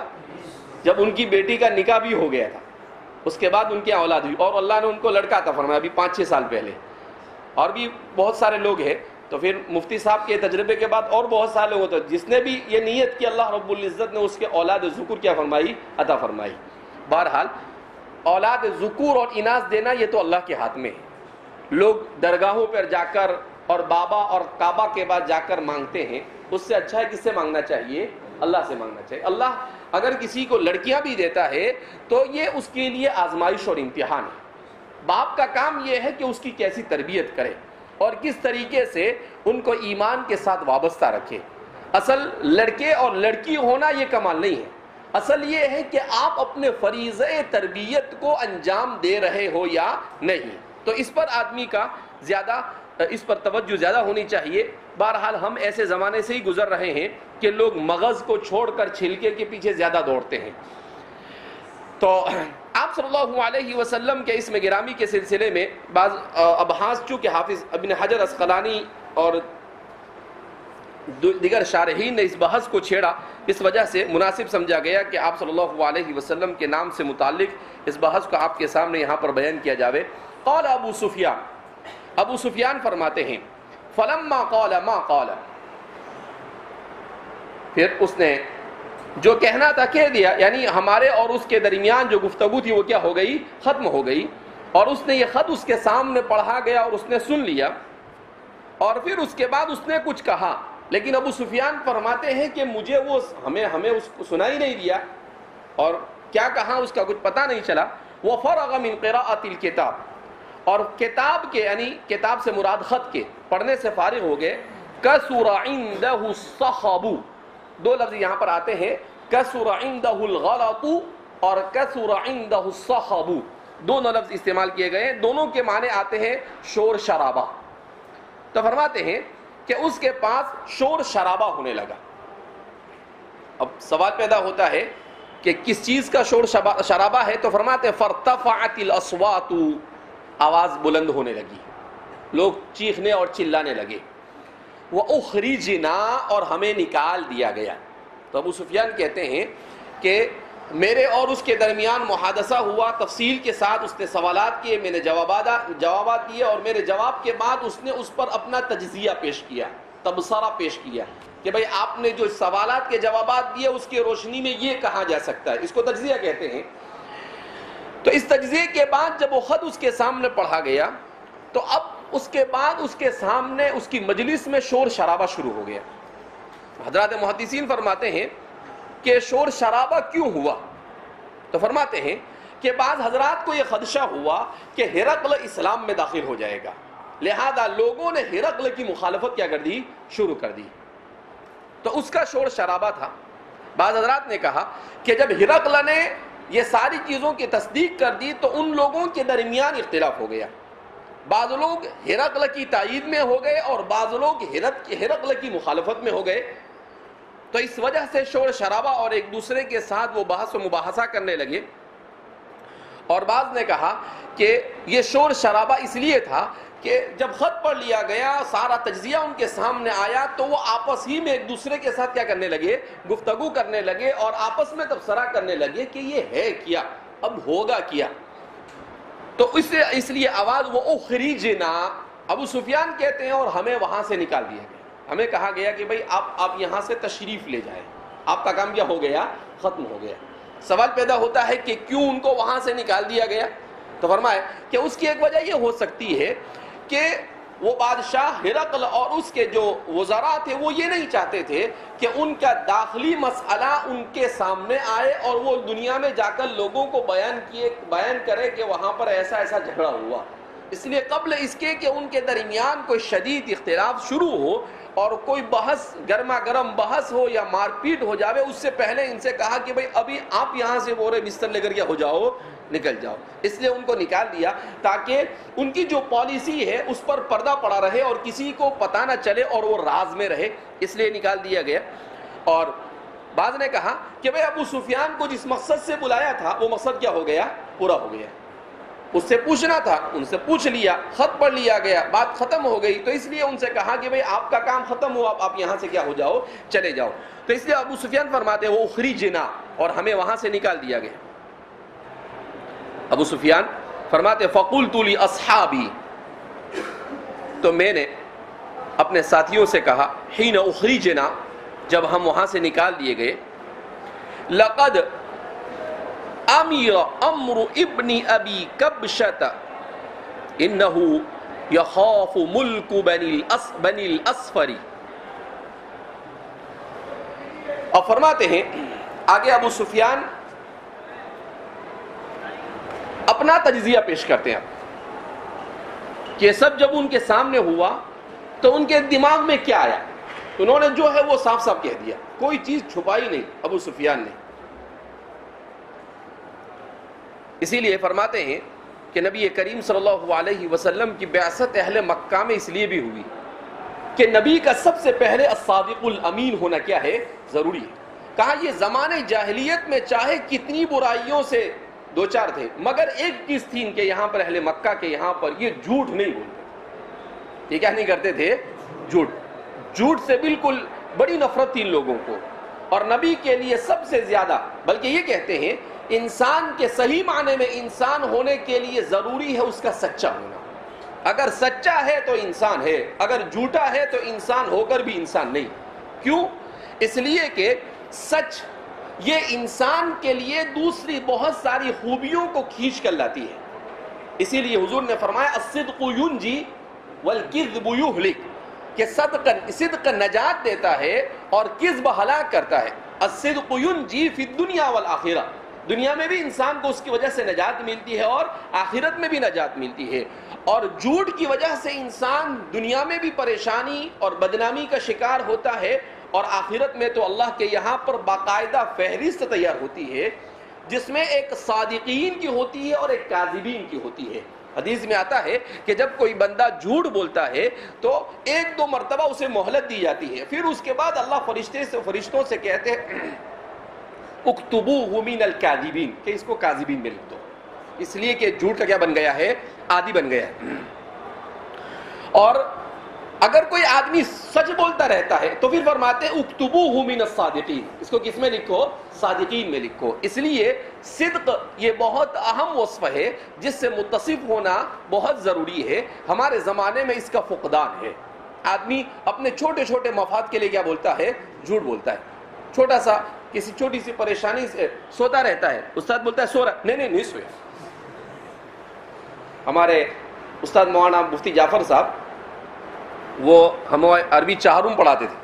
[SPEAKER 2] جب ان کی بیٹی کا نکاح بھی ہو گیا تھا، اس کے بعد ان کی اولاد ہوئی اور اللہ نے ان کو لڑکا عطا فرمایا ابھی 5-6 سال پہلے۔ اور بھی بہت سارے لوگ ہیں، تو پھر مفتی صاحب کے تجربے کے بعد اور بہت سارے لوگ ہوتے ہیں جس نے بھی یہ نیت کی، اللہ رب العزت نے اس کے اولاد ذکور کیا فرمائی؟ عطا فرمائی۔ بہرحال اولاد ذکور اور اناث دینا یہ تو اللہ کے ہاتھ میں ہے۔ لوگ درگاہوں پر جا کر اور بابا اور کعبہ کے بعد جا کر مانگتے ہیں، اس سے اچھا ہے کس سے مانگنا چاہیے؟ اللہ سے مانگنا چاہیے۔ اللہ اگر کسی کو لڑکیاں بھی دیتا ہے تو یہ اس کے لیے آزمائش اور امتحان ہے۔ باپ کا کام یہ ہے کہ اس کی کیسی تربیت کرے اور کس طریقے سے ان کو ایمان کے ساتھ وابستہ رکھے۔ اصل لڑکے اور لڑکی ہونا یہ کمال نہیں ہے، اصل یہ ہے کہ آپ اپنے فریضہ تربیت کو انجام دے رہے ہو یا نہیں۔ تو اس پر آدمی کا اس پر توجہ زیادہ ہونی چاہیے۔ بہرحال ہم ایسے زمانے سے ہی گزر رہے ہیں کہ لوگ مغز کو چھوڑ کر چھلکے کے پیچھے زیادہ دوڑتے ہیں۔ تو آپ صلی اللہ علیہ وسلم کے اسم گرامی کے سلسلے میں بعض ابحاث، چونکہ حافظ ابن حجر عسقلانی اور دیگر شارحین نے اس بحث کو چھیڑا، اس وجہ سے مناسب سمجھا گیا کہ آپ صلی اللہ علیہ وسلم کے نام سے متعلق اس بحث کو آپ کے سامنے یہاں پر بیان کیا جاوے۔ قال ابو سفیان فرماتے ہیں فلما قال ما قال، پھر اس نے جو کہنا تھا کہہ دیا، یعنی ہمارے اور اس کے درمیان جو گفتگو تھی وہ کیا ہو گئی؟ ختم ہو گئی۔ اور اس نے یہ خط اس کے سامنے پڑھا گیا اور اس نے سن لیا، اور پھر اس کے بعد اس نے کچھ کہا، لیکن ابو سفیان فرماتے ہیں کہ مجھے وہ ہمیں اس کو سنا ہی نہیں دیا، اور کیا کہا اس کا کچھ پتہ نہیں چلا۔ وفرغ من قراءۃ الکتاب، اور کتاب کے یعنی کتاب سے مراد خط کے پڑھنے سے فارغ ہو گئے۔ کثر عنده الصخب، دو لفظ یہاں پر آتے ہیں، کثر عنده الغلط اور کثر عنده الصخب، دونوں لفظ استعمال کیے گئے ہیں، دونوں کے معنی آتے ہیں شور شرابہ۔ تو فرماتے ہیں کہ اس کے پاس شور شرابہ ہونے لگا۔ اب سوال پیدا ہوتا ہے کہ کس چیز کا شور شرابہ ہے؟ تو فرماتے ہیں فارتفعت الاصوات، آواز بلند ہونے لگی، لوگ چیخنے اور چلانے لگے۔ وَأُخْرِجْنَا، اور ہمیں نکال دیا گیا۔ تو ابو سفیان کہتے ہیں کہ میرے اور اس کے درمیان محادثہ ہوا، تفصیل کے ساتھ اس نے سوالات کیے، میں نے جوابات دیے، اور میرے جواب کے بعد اس نے اس پر اپنا تجزیہ پیش کیا، تبصرہ پیش کیا کہ بھئی آپ نے جو سوالات کے جوابات دیے اس کی روشنی میں یہ کہا جا سکتا ہے، اس کو تجزیہ کہتے ہیں۔ تو اس تجزیے کے بعد جب وہ خط اس کے سامنے پڑھا گیا تو اب اس کے بعد اس کے سامنے اس کی مجلس میں شور شرابہ شروع ہو گیا۔ حضرات محدثین فرماتے ہیں کہ شور شرابہ کیوں ہوا؟ تو فرماتے ہیں کہ بعض حضرات کو یہ خدشہ ہوا کہ ہرقل اسلام میں داخل ہو جائے گا، لہذا لوگوں نے ہرقل کی مخالفت کیا کر دی؟ شروع کر دی۔ تو اس کا شور شرابہ تھا۔ بعض حضرات نے کہا کہ جب ہرقل نے یہ ساری چیزوں کی تصدیق کر دی تو ان لوگوں کے درمیان اختلاف ہو گیا، بعض لوگ ہرقل کی تائید میں ہو گئے اور بعض لوگ ہرقل کی مخالفت میں ہو گئے۔ تو اس وجہ سے شور شرابہ اور ایک دوسرے کے ساتھ وہ بحث و مباحثہ کرنے لگے۔ اور بعض نے کہا کہ یہ شور شرابہ اس لیے تھا کہ جب خط پڑھ لیا گیا، سارا تجزیہ ان کے سامنے آیا، تو وہ آپس ہی میں ایک دوسرے کے ساتھ کیا کرنے لگے؟ گفتگو کرنے لگے اور آپس میں تبصرہ کرنے لگے کہ یہ ہے کیا، اب ہوگا کیا۔ تو اس لیے آواز وہ اخرجنا، ابو سفیان کہتے ہیں اور ہمیں وہاں سے نکال دیا گیا، ہمیں کہا گیا کہ بھئی آپ یہاں سے تشریف لے جائیں، آپ کا کام کیا ہو گیا؟ ختم ہو گیا۔ سوال پیدا ہوتا ہے کہ کیوں ان کو وہاں سے نکال دیا گیا؟ تو فرمائے کہ اس کی ایک وجہ یہ ہو سکتی ہے کہ وہ بادشاہ ہرقل اور اس کے جو وزراء تھے وہ یہ نہیں چاہتے تھے کہ ان کا داخلی مسئلہ ان کے سامنے آئے اور وہ دنیا میں جا کر لوگوں کو بیان کرے کہ وہاں پر ایسا ایسا جھگڑا ہوا۔ اس لیے قبل اس کے کہ ان کے درمیان کوئی شدید اختلاف شروع ہو اور کوئی بحث، گرما گرم بحث ہو یا مار پیٹ ہو جاوے، اس سے پہلے ان سے کہا کہ بھئی ابھی آپ یہاں سے بورے بستر لے کر کیا ہو جاؤ، نکل جاؤ۔ اس لیے ان کو نکال دیا تاکہ ان کی جو پالیسی ہے اس پر پردہ پڑا رہے اور کسی کو پتہ نہ چلے اور وہ راز میں رہے، اس لیے نکال دیا گیا۔ اور بعض نے کہا کہ بھئی ابو سفیان کو جس مقصد سے بلایا تھا وہ مقصد کیا ہو گیا؟ پورا ہو گیا۔ اس سے پوچھنا تھا، ان سے پوچھ لیا، خط پڑھ لیا گیا، بات ختم ہو گئی، تو اس لیے ان سے کہا کہ بھئی آپ کا کام ختم ہوا، آپ یہاں سے کیا ہو جاؤ، چلے جاؤ۔ تو اس لیے ابو سفیان فرماتے ہیں وہ اخرجنا، اور ہمیں وہاں سے نکال دیا گیا۔ ابو سفیان فرماتے فقلت لاصحابی، تو میں نے اپنے ساتھیوں سے کہا، حین اخرجنا، جب ہم وہاں سے نکال دیے گئے، لقد امیر امر ابن ابی کبشۃ انہ یخاف ملک بنی الاصفر۔ اور فرماتے ہیں آگے ابو سفیان اپنا تجزیہ پیش کرتے ہیں کہ سب جب ان کے سامنے ہوا تو ان کے دماغ میں کیا آیا، انہوں نے جو ہے وہ صاف صاف کہہ دیا، کوئی چیز چھپائی نہیں ابو سفیان نے۔ اسی لیے فرماتے ہیں کہ نبی کریم صلی اللہ علیہ وسلم کی بعثت اہل مکہ میں اس لیے بھی ہوئی کہ نبی کا سب سے پہلے الصادق الامین ہونا کیا ہے؟ ضروری ہے۔ کہا یہ زمانے جاہلیت میں چاہے کتنی برائیوں سے دو چار تھے، مگر ایک چیز تھی ان کے یہاں پر، اہل مکہ کے یہاں پر، یہ جھوٹ نہیں بولتے۔ یہ کیا نہیں کرتے تھے؟ جھوٹ سے بالکل بڑی نفرت تھی ان لوگوں کو، اور نبی کے لیے سب سے زیادہ، بلکہ یہ کہتے ہیں انسان کے صحیح معنی میں انسان ہونے کے لیے ضروری ہے اس کا سچا ہونا۔ اگر سچا ہے تو انسان ہے، اگر جھوٹا ہے تو انسان ہو کر بھی انسان نہیں۔ کیوں؟ اس لیے کہ سچ یہ انسان کے لیے دوسری بہت ساری خوبیوں کو کھینچ کر لاتی ہے۔ اسی لیے حضور نے فرمایا الصدق ینجی والکذب یہلک، کہ صدق نجات دیتا ہے اور کذب ہلاک کرتا ہے۔ الصدق ینجی فی الدنیا والآخرہ، دنیا میں بھی انسان کو اس کی وجہ سے نجات ملتی ہے اور آخرت میں بھی نجات ملتی ہے، اور جھوٹ کی وجہ سے انسان دنیا میں بھی پریشانی اور بدنامی کا شکار ہوتا ہے، اور آخرت میں تو اللہ کے یہاں پر باقاعدہ فہرست تیار ہوتی ہے جس میں ایک صادقین کی ہوتی ہے اور ایک کاذبین کی ہوتی ہے۔ حدیث میں آتا ہے کہ جب کوئی بندہ جھوٹ بولتا ہے تو ایک دو مرتبہ اسے مہلت دی جاتی ہے، پھر اس کے بعد اللہ فرشتوں سے کہتے ہیں اکتبوہ من الکاذبین، کہ اس کو کاذبین میں لکھ دو، اس لیے کہ جھوٹ کا کیا بن گیا ہے؟ عادی بن گیا ہے۔ اور اگر کوئی آدمی سچ بولتا رہتا ہے تو پھر فرماتے ہیں اکتبوہ من الصادقین، اس کو کس میں لکھو؟ صادقین میں لکھو۔ اس لیے صدق یہ بہت اہم وصف ہے جس سے متصف ہونا بہت ضروری ہے۔ ہمارے زمانے میں اس کا فقدان ہے۔ آدمی اپنے چھوٹے چھوٹے مفاد کے لیے کیا بولتا ہے؟ جھوٹ بولتا ہے۔ چھوٹا سا کسی چھوٹی سی پریشانی سے سوتا رہتا ہے، استاد بولتا ہے سو رہا، نہیں سویا۔ ہمارے استاد مولانا مفتی جعفر صاحب، وہ ہم عربی چہارم پڑھاتے تھے،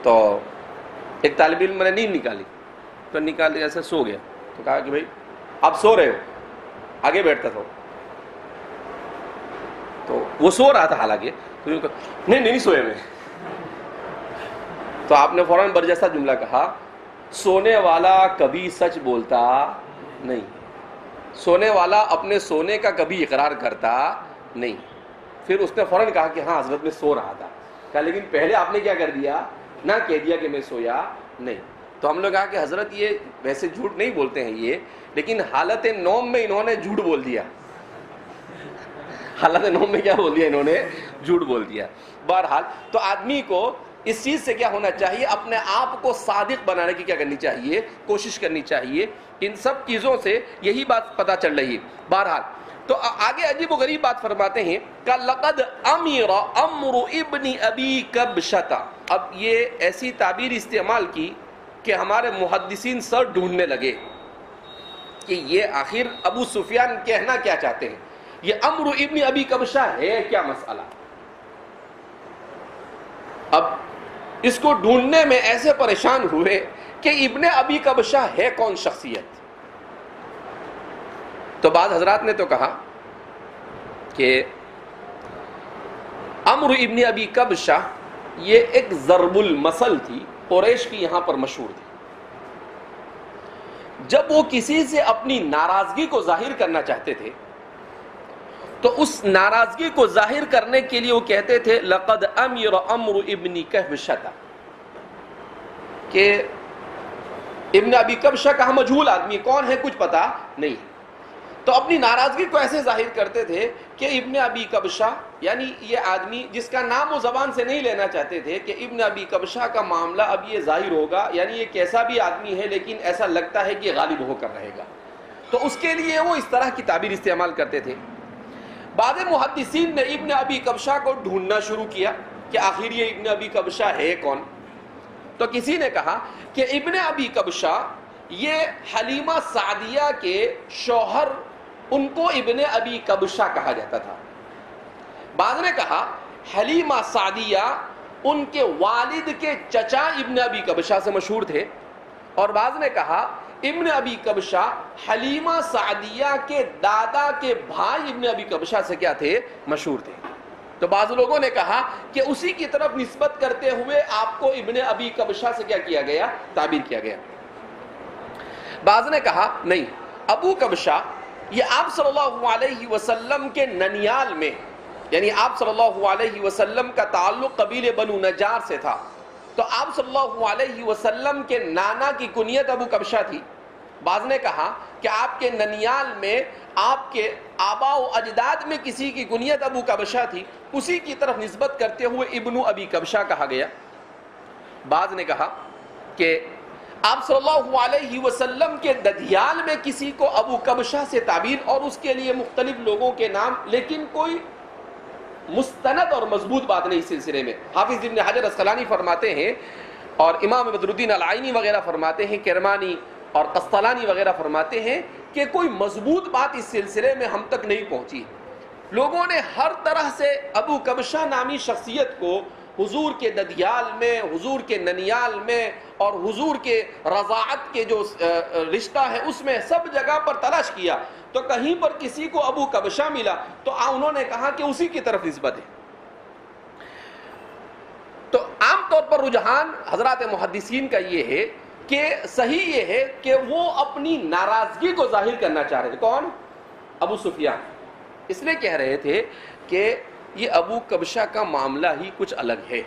[SPEAKER 2] تو ایک طالب علم نے نیند نکالی، تو نکال دیا، ایسے سو گیا، تو کہا کہ بھائی آپ سو رہے ہو، آگے بیٹھتا تھا، تو وہ سو رہا تھا حالانکہ، تو نہیں سوئے میں، تو آپ نے فوراً برجستہ جملہ کہا سونے والا کبھی سچ بولتا نہیں، سونے والا اپنے سونے کا کبھی اقرار کرتا نہیں۔ پھر اس نے فوراً کہا کہ ہاں حضرت میں سو رہا تھا، کہا لیکن پہلے آپ نے کیا کر دیا؟ نہ کہہ دیا کہ میں سویا نہیں۔ تو ہم نے کہا کہ حضرت یہ ویسے جھوٹ نہیں بولتے ہیں یہ، لیکن حالت نوم میں انہوں نے جھوٹ بول دیا، حالت نوم میں کیا بول دیا انہوں نے؟ جھوٹ بول دیا۔ بہرحال تو آدمی کو اس چیز سے کیا ہونا چاہیے؟ اپنے آپ کو صادق بنانے کی کیا کرنی چاہیے؟ کوشش کرنی چاہیے۔ ان سب چیزوں سے یہی بات پتہ چل رہی ہے۔ بہرحال تو آگے عجیب و غریب بات فرماتے ہیں کہ لقد امیر امر ابن ابی کبشۃ، اب یہ ایسی تعبیر استعمال کی کہ ہمارے محدثین سر ڈھونڈنے لگے کہ یہ آخر ابو سفیان کہنا کیا چاہتے ہیں، یہ عمرو ابن ابی کبشہ ہے کیا مسئلہ۔ اب اس کو ڈھونڈنے میں ایسے پریشان ہوئے کہ ابن ابی کبشہ ہے کون شخصیت۔ تو بعض حضرات نے تو کہا کہ عمرو ابن ابی کبشہ یہ ایک ضرب المثل تھی، قریش کی یہاں پر مشہور تھی۔ جب وہ کسی سے اپنی ناراضگی کو ظاہر کرنا چاہتے تھے تو اس ناراضگی کو ظاہر کرنے کے لیے وہ کہتے تھے لقد امر عمرو ابن کبشہ، کہ ابن ابی کبشہ کا مجہول آدمی کون ہے کچھ پتا نہیں۔ تو اپنی ناراضگی کو ایسے ظاہر کرتے تھے کہ ابن ابی کبشہ، یعنی یہ آدمی جس کا نام وہ زبان سے نہیں لینا چاہتے تھے، کہ ابن ابی کبشہ کا معاملہ اب یہ ظاہر ہوگا، یعنی یہ کیسا بھی آدمی ہے لیکن ایسا لگتا ہے کہ غالب ہو کر رہے گا، تو اس کے لیے وہ اس طرح کی تعبیر استعمال کرتے تھے۔ بعض محدثین نے ابن ابی کبشہ کو ڈھونڈنا شروع کیا کہ آخر یہ ابن ابی کبشہ ہے کون۔ تو کسی نے کہا کہ ابن ابی کبشہ یہ حلیمہ سعدیہ کے شوہر، ان کو ابن ابی کبشہ کہا جاتا تھا۔ بعض نے کہا حلیمہ سعدیہ ان کے والد کے چچا ابن ابی کبشہ سے مشہور تھے، اور بعض نے کہا ابن ابی کبشہ حلیمہ سعدیہ کے دادا کے بھائی ابن ابی کبشہ سے کیا تھے، مشہور تھے۔ تو بعض لوگوں نے کہا کہ اسی کی طرف نسبت کرتے ہوئے آپ کو ابن ابی کبشہ سے کیا کیا گیا، تعبیر کیا گیا۔ بعض نے کہا نہیں، ابو کبشہ یہ آپ صلی اللہ علیہ وسلم کے ننیال میں، یعنی آپ صلی اللہ علیہ وسلم کا تعلق قبیل بنو نجار سے تھا، تو آپ صلی اللہ علیہ وسلم کے نانا کی کنیت ابو کبشہ تھی۔ بعض نے کہا کہ آپ کے ننیال میں آپ کے آبا و اجداد میں کسی کی کنیت ابو کبشہ تھی، اسی کی طرف نسبت کرتے ہوئے ابن ابی کبشہ کہا گیا۔ بعض نے کہا کہ آپ صلی اللہ علیہ وسلم کے ددیال میں کسی کو ابو کبشہ سے تعبیر، اور اس کے لیے مختلف لوگوں کے نام، لیکن کوئی مستند اور مضبوط بات نہیں اس سلسلے میں۔ حافظ ابن حجر اسقلانی فرماتے ہیں، اور امام بدر الدین العینی وغیرہ فرماتے ہیں، کرمانی اور قسطلانی وغیرہ فرماتے ہیں کہ کوئی مضبوط بات اس سلسلے میں ہم تک نہیں پہنچی۔ لوگوں نے ہر طرح سے ابو کبشہ نامی شخصیت کو حضور کے ددیال میں، حضور کے ننیال میں، اور حضور کے رضاعت کے جو رشتہ ہے اس میں سب جگہ پر تلاش کیا، تو کہیں پر کسی کو ابو کبشہ ملا تو انہوں نے کہا کہ اسی کی طرف نسبت ہے۔ تو عام طور پر رجحان حضرات محدثین کا یہ ہے کہ صحیح یہ ہے کہ وہ اپنی ناراضگی کو ظاہر کرنا چاہ رہے تھے۔ کون؟ ابو سفیان۔ اس لیے کہہ رہے تھے کہ یہ ابو کبشہ کا معاملہ ہی کچھ الگ ہے۔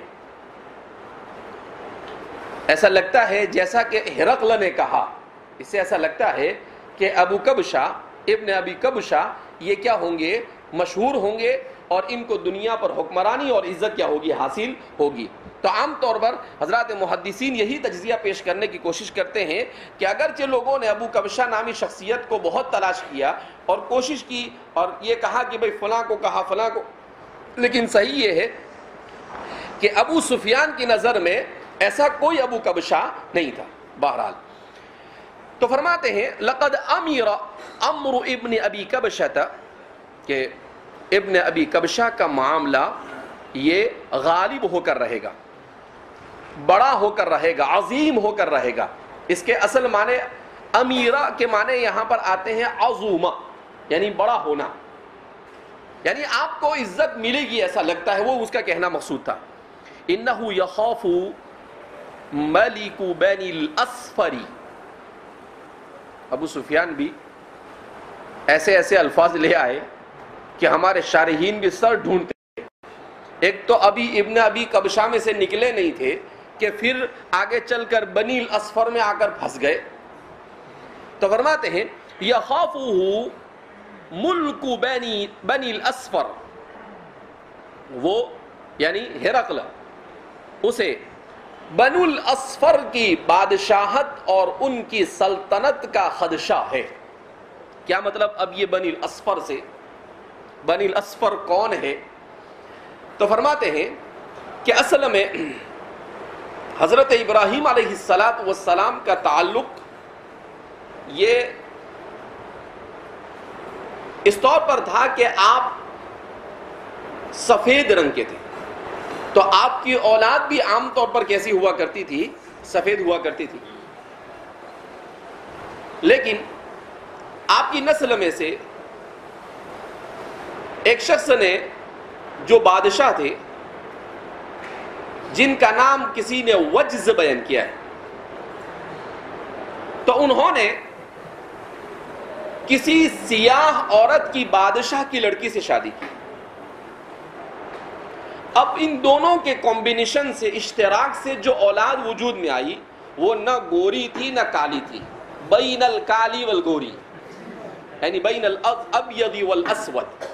[SPEAKER 2] ایسا لگتا ہے جیسا کہ ہرقل نے کہا، اس سے ایسا لگتا ہے کہ ابو کبشہ ابن ابی کبشہ یہ کیا ہوں گے، مشہور ہوں گے، اور ان کو دنیا پر حکمرانی اور عزت کیا ہوگی، حاصل ہوگی۔ تو عام طور پر حضرات محدثین یہی تجزیہ پیش کرنے کی کوشش کرتے ہیں کہ اگرچہ لوگوں نے ابو کبشہ نامی شخصیت کو بہت تلاش کیا اور کوشش کی اور یہ کہا کہ بھئی فلاں کو کہا فلاں کو، لیکن صحیح یہ ہے کہ ابو سفیان کی نظر میں ایسا کوئی ابو کبشہ نہیں تھا۔ بہرحال تو فرماتے ہیں لقد امر عمرو ابن ابی کبشہ، کہ ابن ابی کبشہ کا معاملہ یہ غالب ہو کر رہے گا، بڑا ہو کر رہے گا، عظیم ہو کر رہے گا۔ اس کے اصل معنی امیرہ کے معنی یہاں پر آتے ہیں عظومہ، یعنی بڑا ہونا، یعنی آپ کو عزت ملے گی ایسا لگتا ہے، وہ اس کا کہنا مقصود تھا۔ انہ یخاف ملک بنی الاصفر، ابو سفیان بھی ایسے ایسے الفاظ لے آئے کہ ہمارے شارحین بھی سر ڈھونڈتے ہیں۔ ایک تو ابھی ابن ابی کبشہ میں سے نکلے نہیں تھے کہ پھر آگے چل کر بنی الاصفر میں آ کر پھنس گئے۔ تو فرماتے ہیں یخافہ ملک بنی الاصفر، وہ یعنی ہرقل، اسے بنو الاصفر کی بادشاہت اور ان کی سلطنت کا خدشہ ہے۔ کیا مطلب؟ اب یہ بنی الاصفر سے، بنی الاصفر کون ہے؟ تو فرماتے ہیں کہ اصل میں حضرت ابراہیم علیہ السلام کا تعلق یہ اس طور پر تھا کہ آپ سفید رنگ کے تھے، تو آپ کی اولاد بھی عام طور پر کیسی ہوا کرتی تھی؟ سفید ہوا کرتی تھی. لیکن آپ کی نسل میں سے ایک شخص نے، جو بادشاہ تھے، جن کا نام کسی نے وجز بیان کیا ہے، تو انہوں نے کسی سیاہ عورت کی بادشاہ کی لڑکی سے شادی کی. اب ان دونوں کے کمبینیشن سے، اشتراک سے جو اولاد وجود میں آئی وہ نہ گوری تھی نہ کالی تھی، بین الکالی والگوری، یعنی بین الابیض والاسود،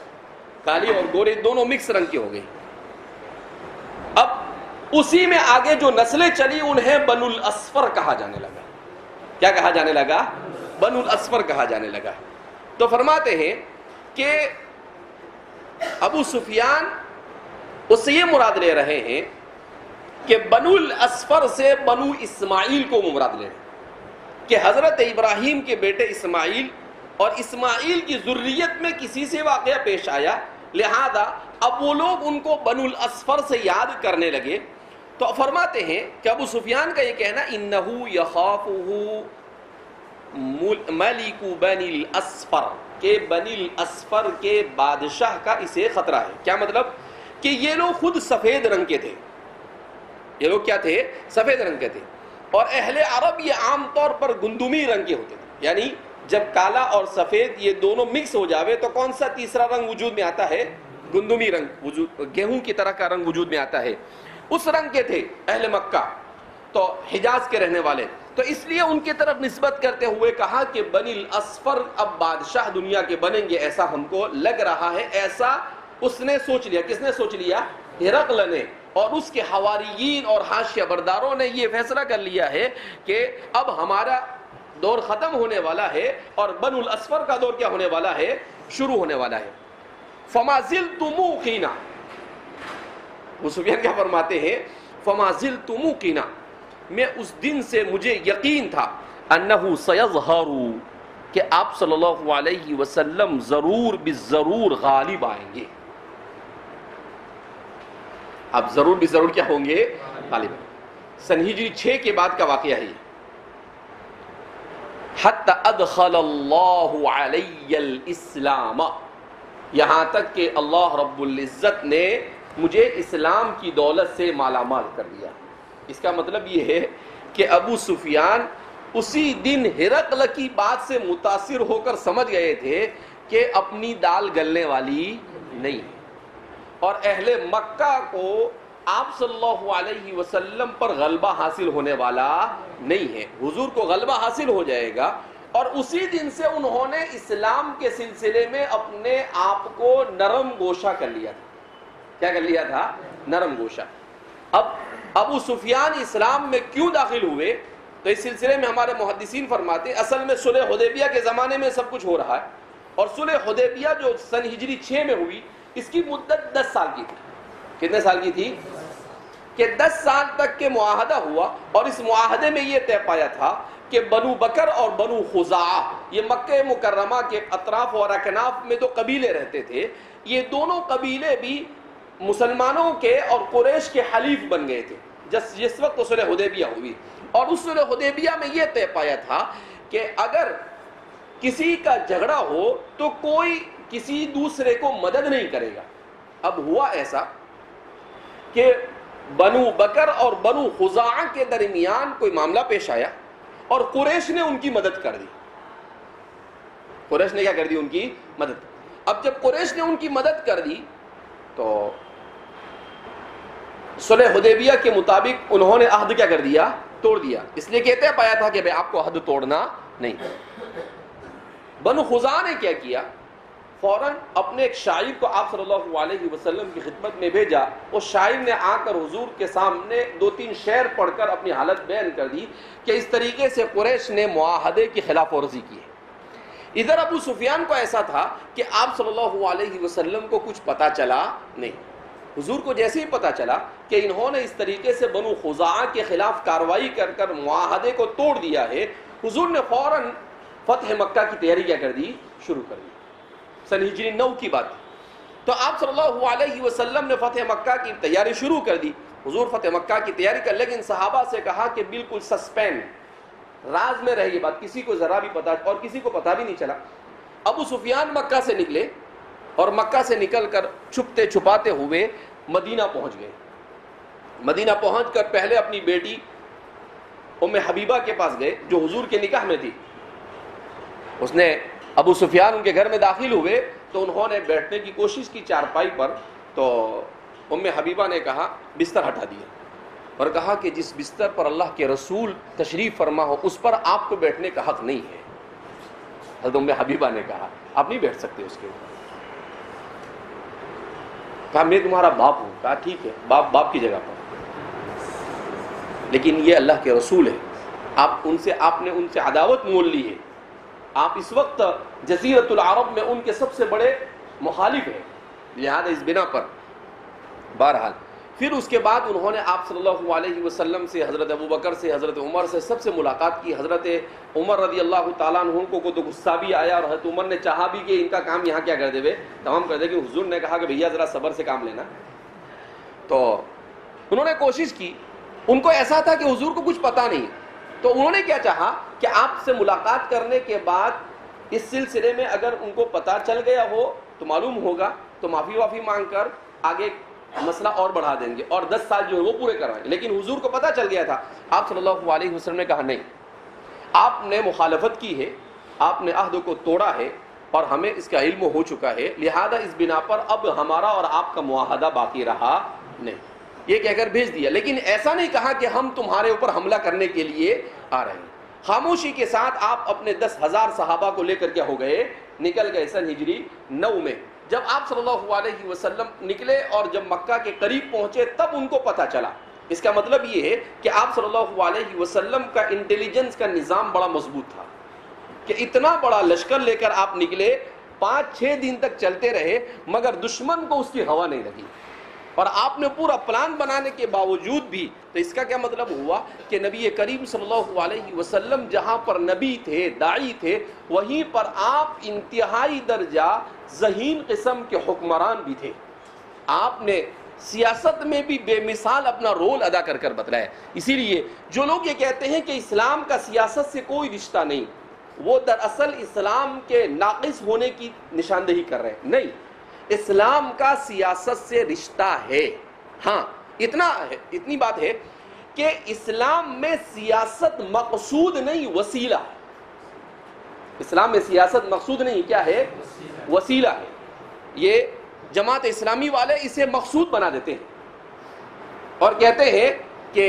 [SPEAKER 2] کالی اور گورے دونوں مکس رنگ کے ہو گئے. اب اسی میں آگے جو نسلیں چلی انہیں بنو الاصفر کہا جانے لگا. کیا کہا جانے لگا؟ بنو الاصفر کہا جانے لگا. تو فرماتے ہیں کہ ابو سفیان اس سے یہ مراد لے رہے ہیں کہ بنو الاصفر سے بنو اسماعیل کو مراد لے رہے ہیں کہ حضرت ابراہیم کے بیٹے اسماعیل اور اسماعیل کی ذریت میں کسی سے واقعہ پیش آیا، لہذا اب وہ لوگ ان کو بنو الاصفر سے یاد کرنے لگے. تو فرماتے ہیں کہ ابو سفیان کا یہ کہنا انہو یخافہ ملک بنی الاصفر، کہ بنی الاصفر کے بادشاہ کا اسے خطرہ ہے. کیا مطلب؟ کہ یہ لوگ خود سفید رنگ کے تھے. یہ لوگ کیا تھے؟ سفید رنگ کے تھے. اور اہل عرب یہ عام طور پر گندمی رنگ کے ہوتے تھے، یعنی جب کالا اور سفید یہ دونوں مکس ہو جاوے تو کون سا تیسرا رنگ وجود میں آتا ہے؟ گندمی رنگ، گیہوں کی طرح کا رنگ وجود میں آتا ہے. اس رنگ کے تھے اہل مکہ، تو حجاز کے رہنے والے. تو اس لیے ان کی طرف نسبت کرتے ہوئے کہا کہ بنی الاصفر اب بادشاہ دنیا کے بنیں گے، ایسا ہم کو لگ رہا ہے. ایسا اس نے سوچ لیا. کس نے سوچ لیا؟ ہرقل نے. اور اس کے حواریین اور حاشیہ برداروں نے یہ فیصلہ کر لیا ہے کہ اب ہمارا دور ختم ہونے والا ہے اور بنو الاصفر کا دور کیا ہونے والا ہے؟ شروع ہونے والا ہے. فما زلت موقنا، ابو سفیان کیا فرماتے ہیں؟ فما زلت موقنا، میں اس دن سے مجھے یقین تھا انہ سیظہر، کہ آپ صلی اللہ علیہ وسلم ضرور بالضرور غالب آئیں گے. اب ضرور بالضرور کیا ہوں گے؟ غالب. سن ہجری 6 کے بعد کا واقعہ ہے. حتی ادخل اللہ علی الاسلام، یہاں تک کہ اللہ رب العزت نے مجھے اسلام کی دولت سے مالا مال کر دیا. اس کا مطلب یہ ہے کہ ابو سفیان اسی دن ہرقل کی بات سے متاثر ہو کر سمجھ گئے تھے کہ اپنی دال گلنے والی نہیں، اور اہل مکہ کو آپ صلی اللہ علیہ وسلم پر غلبہ حاصل ہونے والا نہیں ہے. حضور کو غلبہ حاصل ہو جائے گا. اور اسی دن سے انہوں نے اسلام کے سلسلے میں اپنے آپ کو نرم گوشہ کر لیا تھا. کیا کر لیا تھا؟ نرم گوشہ. اب ابو سفیان اسلام میں کیوں داخل ہوئے؟ تو اس سلسلے میں ہمارے محدثین فرماتے ہیں اصل میں صلح حدیبیہ کے زمانے میں سب کچھ ہو رہا ہے، اور صلح حدیبیہ جو سن ہجری 6 میں ہوئی اس کی مدت 10 سال کی تھی. کتنے سال کی تھی؟ کہ 10 سال تک کے معاہدہ ہوا، اور اس معاہدے میں یہ طے پایا تھا کہ بنو بکر اور بنو خزاعہ، یہ مکہ مکرمہ کے اطراف اور اکناف میں دو قبیلے رہتے تھے، یہ دونوں قبیلے بھی مسلمانوں کے اور قریش کے حلیف بن گئے تھے جس وقت صلح حدیبیہ ہوئی. اور اس صلح حدیبیہ میں یہ طے پایا تھا کہ اگر کسی کا جھگڑا ہو تو کوئی کسی دوسرے کو مدد نہیں کرے گا. اب ہوا ایسا کہ بنو بکر اور بنو خزاعہ کے درمیان کوئی معاملہ پیش آیا اور قریش نے ان کی مدد کر دی. قریش نے کیا کر دی؟ ان کی مدد. اب جب قریش نے ان کی مدد کر دی تو صلح حدیبیہ کے مطابق انہوں نے عہد کیا کر دیا؟ توڑ دیا. اس لیے کہتے پایا تھا کہ آپ کو عہد توڑنا نہیں. بنو خزاعہ نے کیا کیا؟ فوراً اپنے ایک شاعر کو آپ صلی اللہ علیہ وسلم کی خدمت میں بھیجا. اس شاعر نے آ کر حضور کے سامنے 2-3 شعر پڑھ کر اپنی حالت بیان کر دی کہ اس طریقے سے قریش نے معاہدے کی خلاف ورزی کی ہے. ادھر ابو سفیان کو ایسا تھا کہ آپ صلی اللہ علیہ وسلم کو کچھ پتا چلا نہیں. حضور کو جیسے ہی پتا چلا کہ انہوں نے اس طریقے سے بنو خزاعہ کے خلاف کارروائی کر کر معاہدے کو توڑ دیا ہے، حضور نے فوراً فتح مکہ کی تیاری کیا کر دی؟ شروع کر دی۔ سن ہجری 9 کی بات، تو آپ صلی اللہ علیہ وسلم نے فتح مکہ کی تیاری شروع کر دی۔ حضور فتح مکہ کی تیاری کر، لیکن صحابہ سے کہا کہ بالکل سسپینڈ، راز میں رہے یہ بات، کسی کو ذرا بھی پتا، اور کسی کو پتا بھی نہیں چلا۔ ابو سفیان مکہ سے نکلے اور مکہ سے نکل کر چھپتے چھپاتے ہوئے مدینہ پہنچ گئے۔ مدینہ پہنچ کر پہلے اپنی بیٹی ام حبیبہ کے پاس گئے جو حضور کے نکاح میں تھی۔ اس نے ابو سفیان ان کے گھر میں داخل ہوئے تو انہوں نے بیٹھنے کی کوشش کی چارپائی پر، تو ام حبیبہ نے کہا بستر ہٹا دیا اور کہا کہ جس بستر پر اللہ کے رسول تشریف فرما ہو اس پر آپ کو بیٹھنے کا حق نہیں ہے۔ حضرت ام حبیبہ نے کہا آپ نہیں بیٹھ سکتے اس کے اوپر۔ کہا میں تمہارا باپ ہوں۔ کہا ٹھیک ہے، باپ باپ کی جگہ پر، لیکن یہ اللہ کے رسول ہے، آپ نے ان سے عداوت مول لی ہے، آپ اس وقت جزیرۃ العرب میں ان کے سب سے بڑے مخالف ہیں، لہذا اس بنا پر بہرحال پھر اس کے بعد انہوں نے آپ صلی اللہ علیہ وسلم سے، حضرت ابوبکر سے، حضرت عمر سے سب سے ملاقات کی۔ حضرت عمر رضی اللہ تعالیٰ عنہ کو تو غصہ بھی آیا، اور حضرت عمر نے چاہا بھی کہ ان کا کام یہاں کیا کر دے، تمام کر دے، کہ حضور نے کہا کہ بھیا ذرا صبر سے کام لینا۔ تو انہوں نے کوشش کی، ان کو ایسا تھا کہ حضور کو کچھ پتا نہیں، تو انہوں نے کیا چاہا کہ آپ سے ملاقات کرنے کے بعد اس سلسلے میں اگر ان کو پتا چل گیا ہو تو معلوم ہوگا تو معافی وافی مانگ کر آگے مسئلہ اور بڑھا دیں گے اور 10 سال جو ہے وہ پورے کروائیں گے۔ لیکن حضور کو پتا چل گیا تھا۔ آپ صلی اللہ علیہ وسلم نے کہا نہیں، آپ نے مخالفت کی ہے، آپ نے عہد کو توڑا ہے اور ہمیں اس کا علم ہو چکا ہے، لہذا اس بنا پر اب ہمارا اور آپ کا معاہدہ باقی رہا نہیں، یہ کہہ کر بھیج دیا۔ لیکن ایسا نہیں کہا کہ ہم تمہارے اوپر حملہ کرنے کے لیے آ رہے ہیں۔ خاموشی کے ساتھ آپ اپنے 10,000 صحابہ کو لے کر کیا ہو گئے، نکل گئے سن ہجری 9 میں۔ جب آپ صلی اللہ علیہ وسلم نکلے اور جب مکہ کے قریب پہنچے تب ان کو پتہ چلا۔ اس کا مطلب یہ ہے کہ آپ صلی اللہ علیہ وسلم کا انٹیلیجنس کا نظام بڑا مضبوط تھا کہ اتنا بڑا لشکر لے کر آپ نکلے، 5-6 دن تک چلتے رہے مگر دشمن کو اس کی ہوا نہیں لگی، اور آپ نے پورا پلان بنانے کے باوجود بھی۔ تو اس کا کیا مطلب ہوا کہ نبی کریم صلی اللہ علیہ وسلم جہاں پر نبی تھے، داعی تھے، وہیں پر آپ انتہائی درجہ ذہین قسم کے حکمران بھی تھے۔ آپ نے سیاست میں بھی بے مثال اپنا رول ادا کر کر بتلایا۔ اسی لیے جو لوگ یہ کہتے ہیں کہ اسلام کا سیاست سے کوئی رشتہ نہیں، وہ دراصل اسلام کے ناقص ہونے کی نشاندہی کر رہے ہیں۔ نہیں، اسلام کا سیاست سے رشتہ ہے۔ ہاں اتنی بات ہے کہ اسلام میں سیاست مقصود نہیں، وسیلہ ہے۔ اسلام میں سیاست مقصود نہیں، کیا ہے؟ وسیلہ ہے۔ یہ جماعت اسلامی والے اسے مقصود بنا دیتے ہیں اور کہتے ہیں کہ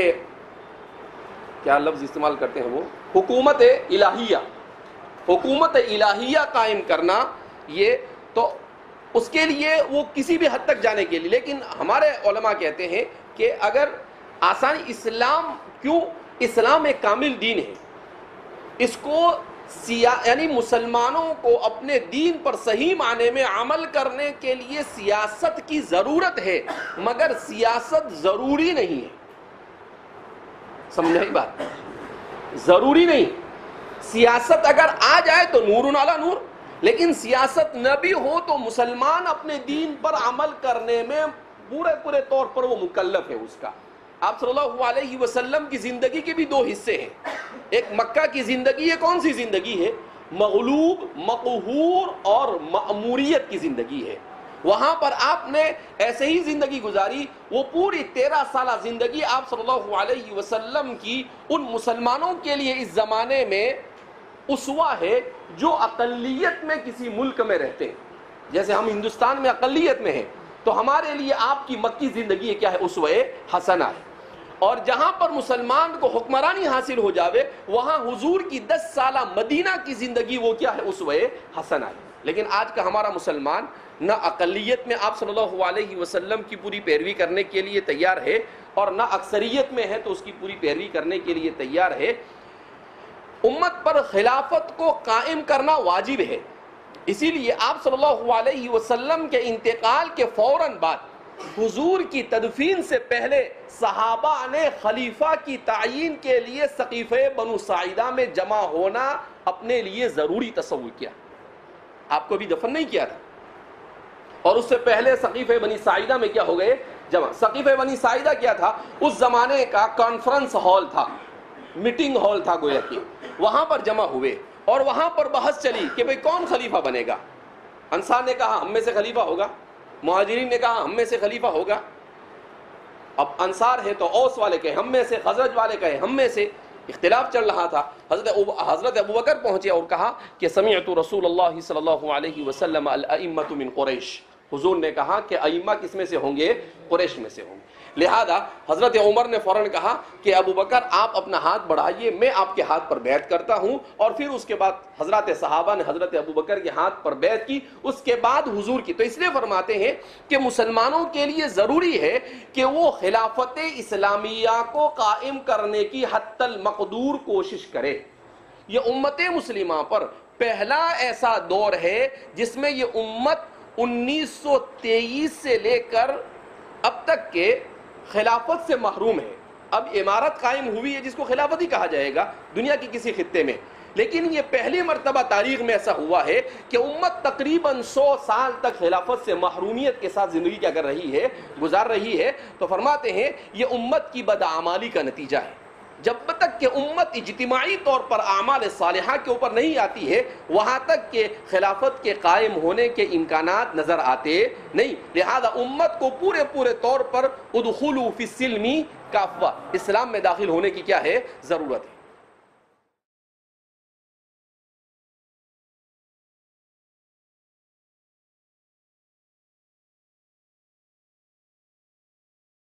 [SPEAKER 2] کیا لفظ استعمال کرتے ہیں وہ، حکومت الہیہ، حکومت الہیہ قائم کرنا، یہ تو اس کے لیے وہ کسی بھی حد تک جانے کے لیے۔ لیکن ہمارے علماء کہتے ہیں کہ اگر آسانی اسلام، کیوں؟ اسلام ایک کامل دین ہے، اس کو یعنی مسلمانوں کو اپنے دین پر صحیح معنی میں عمل کرنے کے لیے سیاست کی ضرورت ہے، مگر سیاست ضروری نہیں ہے۔ سمجھائی بات؟ ضروری نہیں، سیاست اگر آ جائے تو نور علی نور، لیکن سیاست نہ بھی ہو تو مسلمان اپنے دین پر عمل کرنے میں پورے طور پر وہ مکلف ہے اس کا۔ آپ صلی اللہ علیہ وسلم کی زندگی کے بھی 2 حصے ہیں، ایک مکہ کی زندگی، یہ کون سی زندگی ہے؟ مغلوب، مقہور اور مأموریت کی زندگی ہے۔ وہاں پر آپ نے ایسے ہی زندگی گزاری، وہ پوری 13 سالہ زندگی آپ صلی اللہ علیہ وسلم کی ان مسلمانوں کے لیے اس زمانے میں اسوہ ہے جو اقلیت میں کسی ملک میں رہتے ہیں۔ جیسے ہم ہندوستان میں اقلیت میں ہیں تو ہمارے لیے آپ کی مکی زندگی کیا ہے؟ اسوہ حسنہ ہے۔ اور جہاں پر مسلمان کو حکمرانی حاصل ہو جاوے وہاں حضور کی 10 سالہ مدینہ کی زندگی وہ کیا ہے؟ اسوہ حسنہ ہے۔ لیکن آج کا ہمارا مسلمان نہ اقلیت میں آپ صلی اللہ علیہ وسلم کی پوری پیروی کرنے کے لیے تیار ہے، اور نہ اکثریت میں ہے تو اس کی پوری پیروی کرنے کے لیے تیار ہے۔ امت پر خلافت کو قائم کرنا واجب ہے، اسی لیے آپ صلی اللہ علیہ وسلم کے انتقال کے فوراً بعد حضور کی تدفین سے پہلے صحابہ نے خلیفہ کی تعیین کے لیے سقیفہ بنو ساعدہ میں جمع ہونا اپنے لیے ضروری تصور کیا. آپ کو بھی دفن نہیں کیا تھا، اور اس سے پہلے سقیفہ بنی ساعدہ میں کیا ہو گئے؟ جمع. سقیفہ بنی ساعدہ کیا تھا؟ اس زمانے کا کانفرنس ہال تھا، میٹنگ ہال تھا گویا کہ. وہاں پر جمع ہوئے اور وہاں پر بحث چلی کہ بھئی کون خلیفہ بنے گا. انصار نے کہا ہم میں سے خلیفہ ہوگا، مہاجرین نے کہا ہم میں سے خلیفہ ہوگا. اب انصار ہے تو اوس والے کہے ہم میں سے، خزرج والے کہے ہم میں سے. اختلاف چل رہا تھا. حضرت ابوبکر پہنچے اور کہا کہ سمعت رسول اللہ صلی اللہ علیہ وسلم الائمۃ من قریش. حضور نے کہا کہ ائمہ کس میں سے ہوں گے؟ قریش میں سے ہوں گے. لہذا حضرت عمر نے فوراً کہا کہ ابوبکر آپ اپنا ہاتھ بڑھائیے، میں آپ کے ہاتھ پر بیعت کرتا ہوں. اور پھر اس کے بعد حضرات صحابہ نے حضرت ابوبکر کے ہاتھ پر بیعت کی، اس کے بعد حضور کی. تو اس لیے فرماتے ہیں کہ مسلمانوں کے لیے ضروری ہے کہ وہ خلافت اسلامیہ کو قائم کرنے کی حتی المقدور کوشش کرے. یہ امت مسلمہ پر پہلا ایسا دور ہے جس میں یہ امت 1923 سے لے کر اب تک کے خلافت سے محروم ہے. اب عمارت قائم ہوئی ہے جس کو خلافت ہی کہا جائے گا دنیا کی کسی خطے میں، لیکن یہ پہلی مرتبہ تاریخ میں ایسا ہوا ہے کہ امت تقریباً 100 سال تک خلافت سے محرومیت کے ساتھ زندگی کیا کر رہی ہے؟ گزار رہی ہے. تو فرماتے ہیں یہ امت کی بدعمالی کا نتیجہ ہے. جب تک کہ امت اجتماعی طور پر اعمال صالحہ کے اوپر نہیں آتی ہے وہاں تک کہ خلافت کے قائم ہونے کے امکانات نظر آتے نہیں. لہذا امت کو پورے طور پر ادخلوا فی السلم کافہ، اسلام میں داخل ہونے کی کیا ہے؟ ضرورت ہے.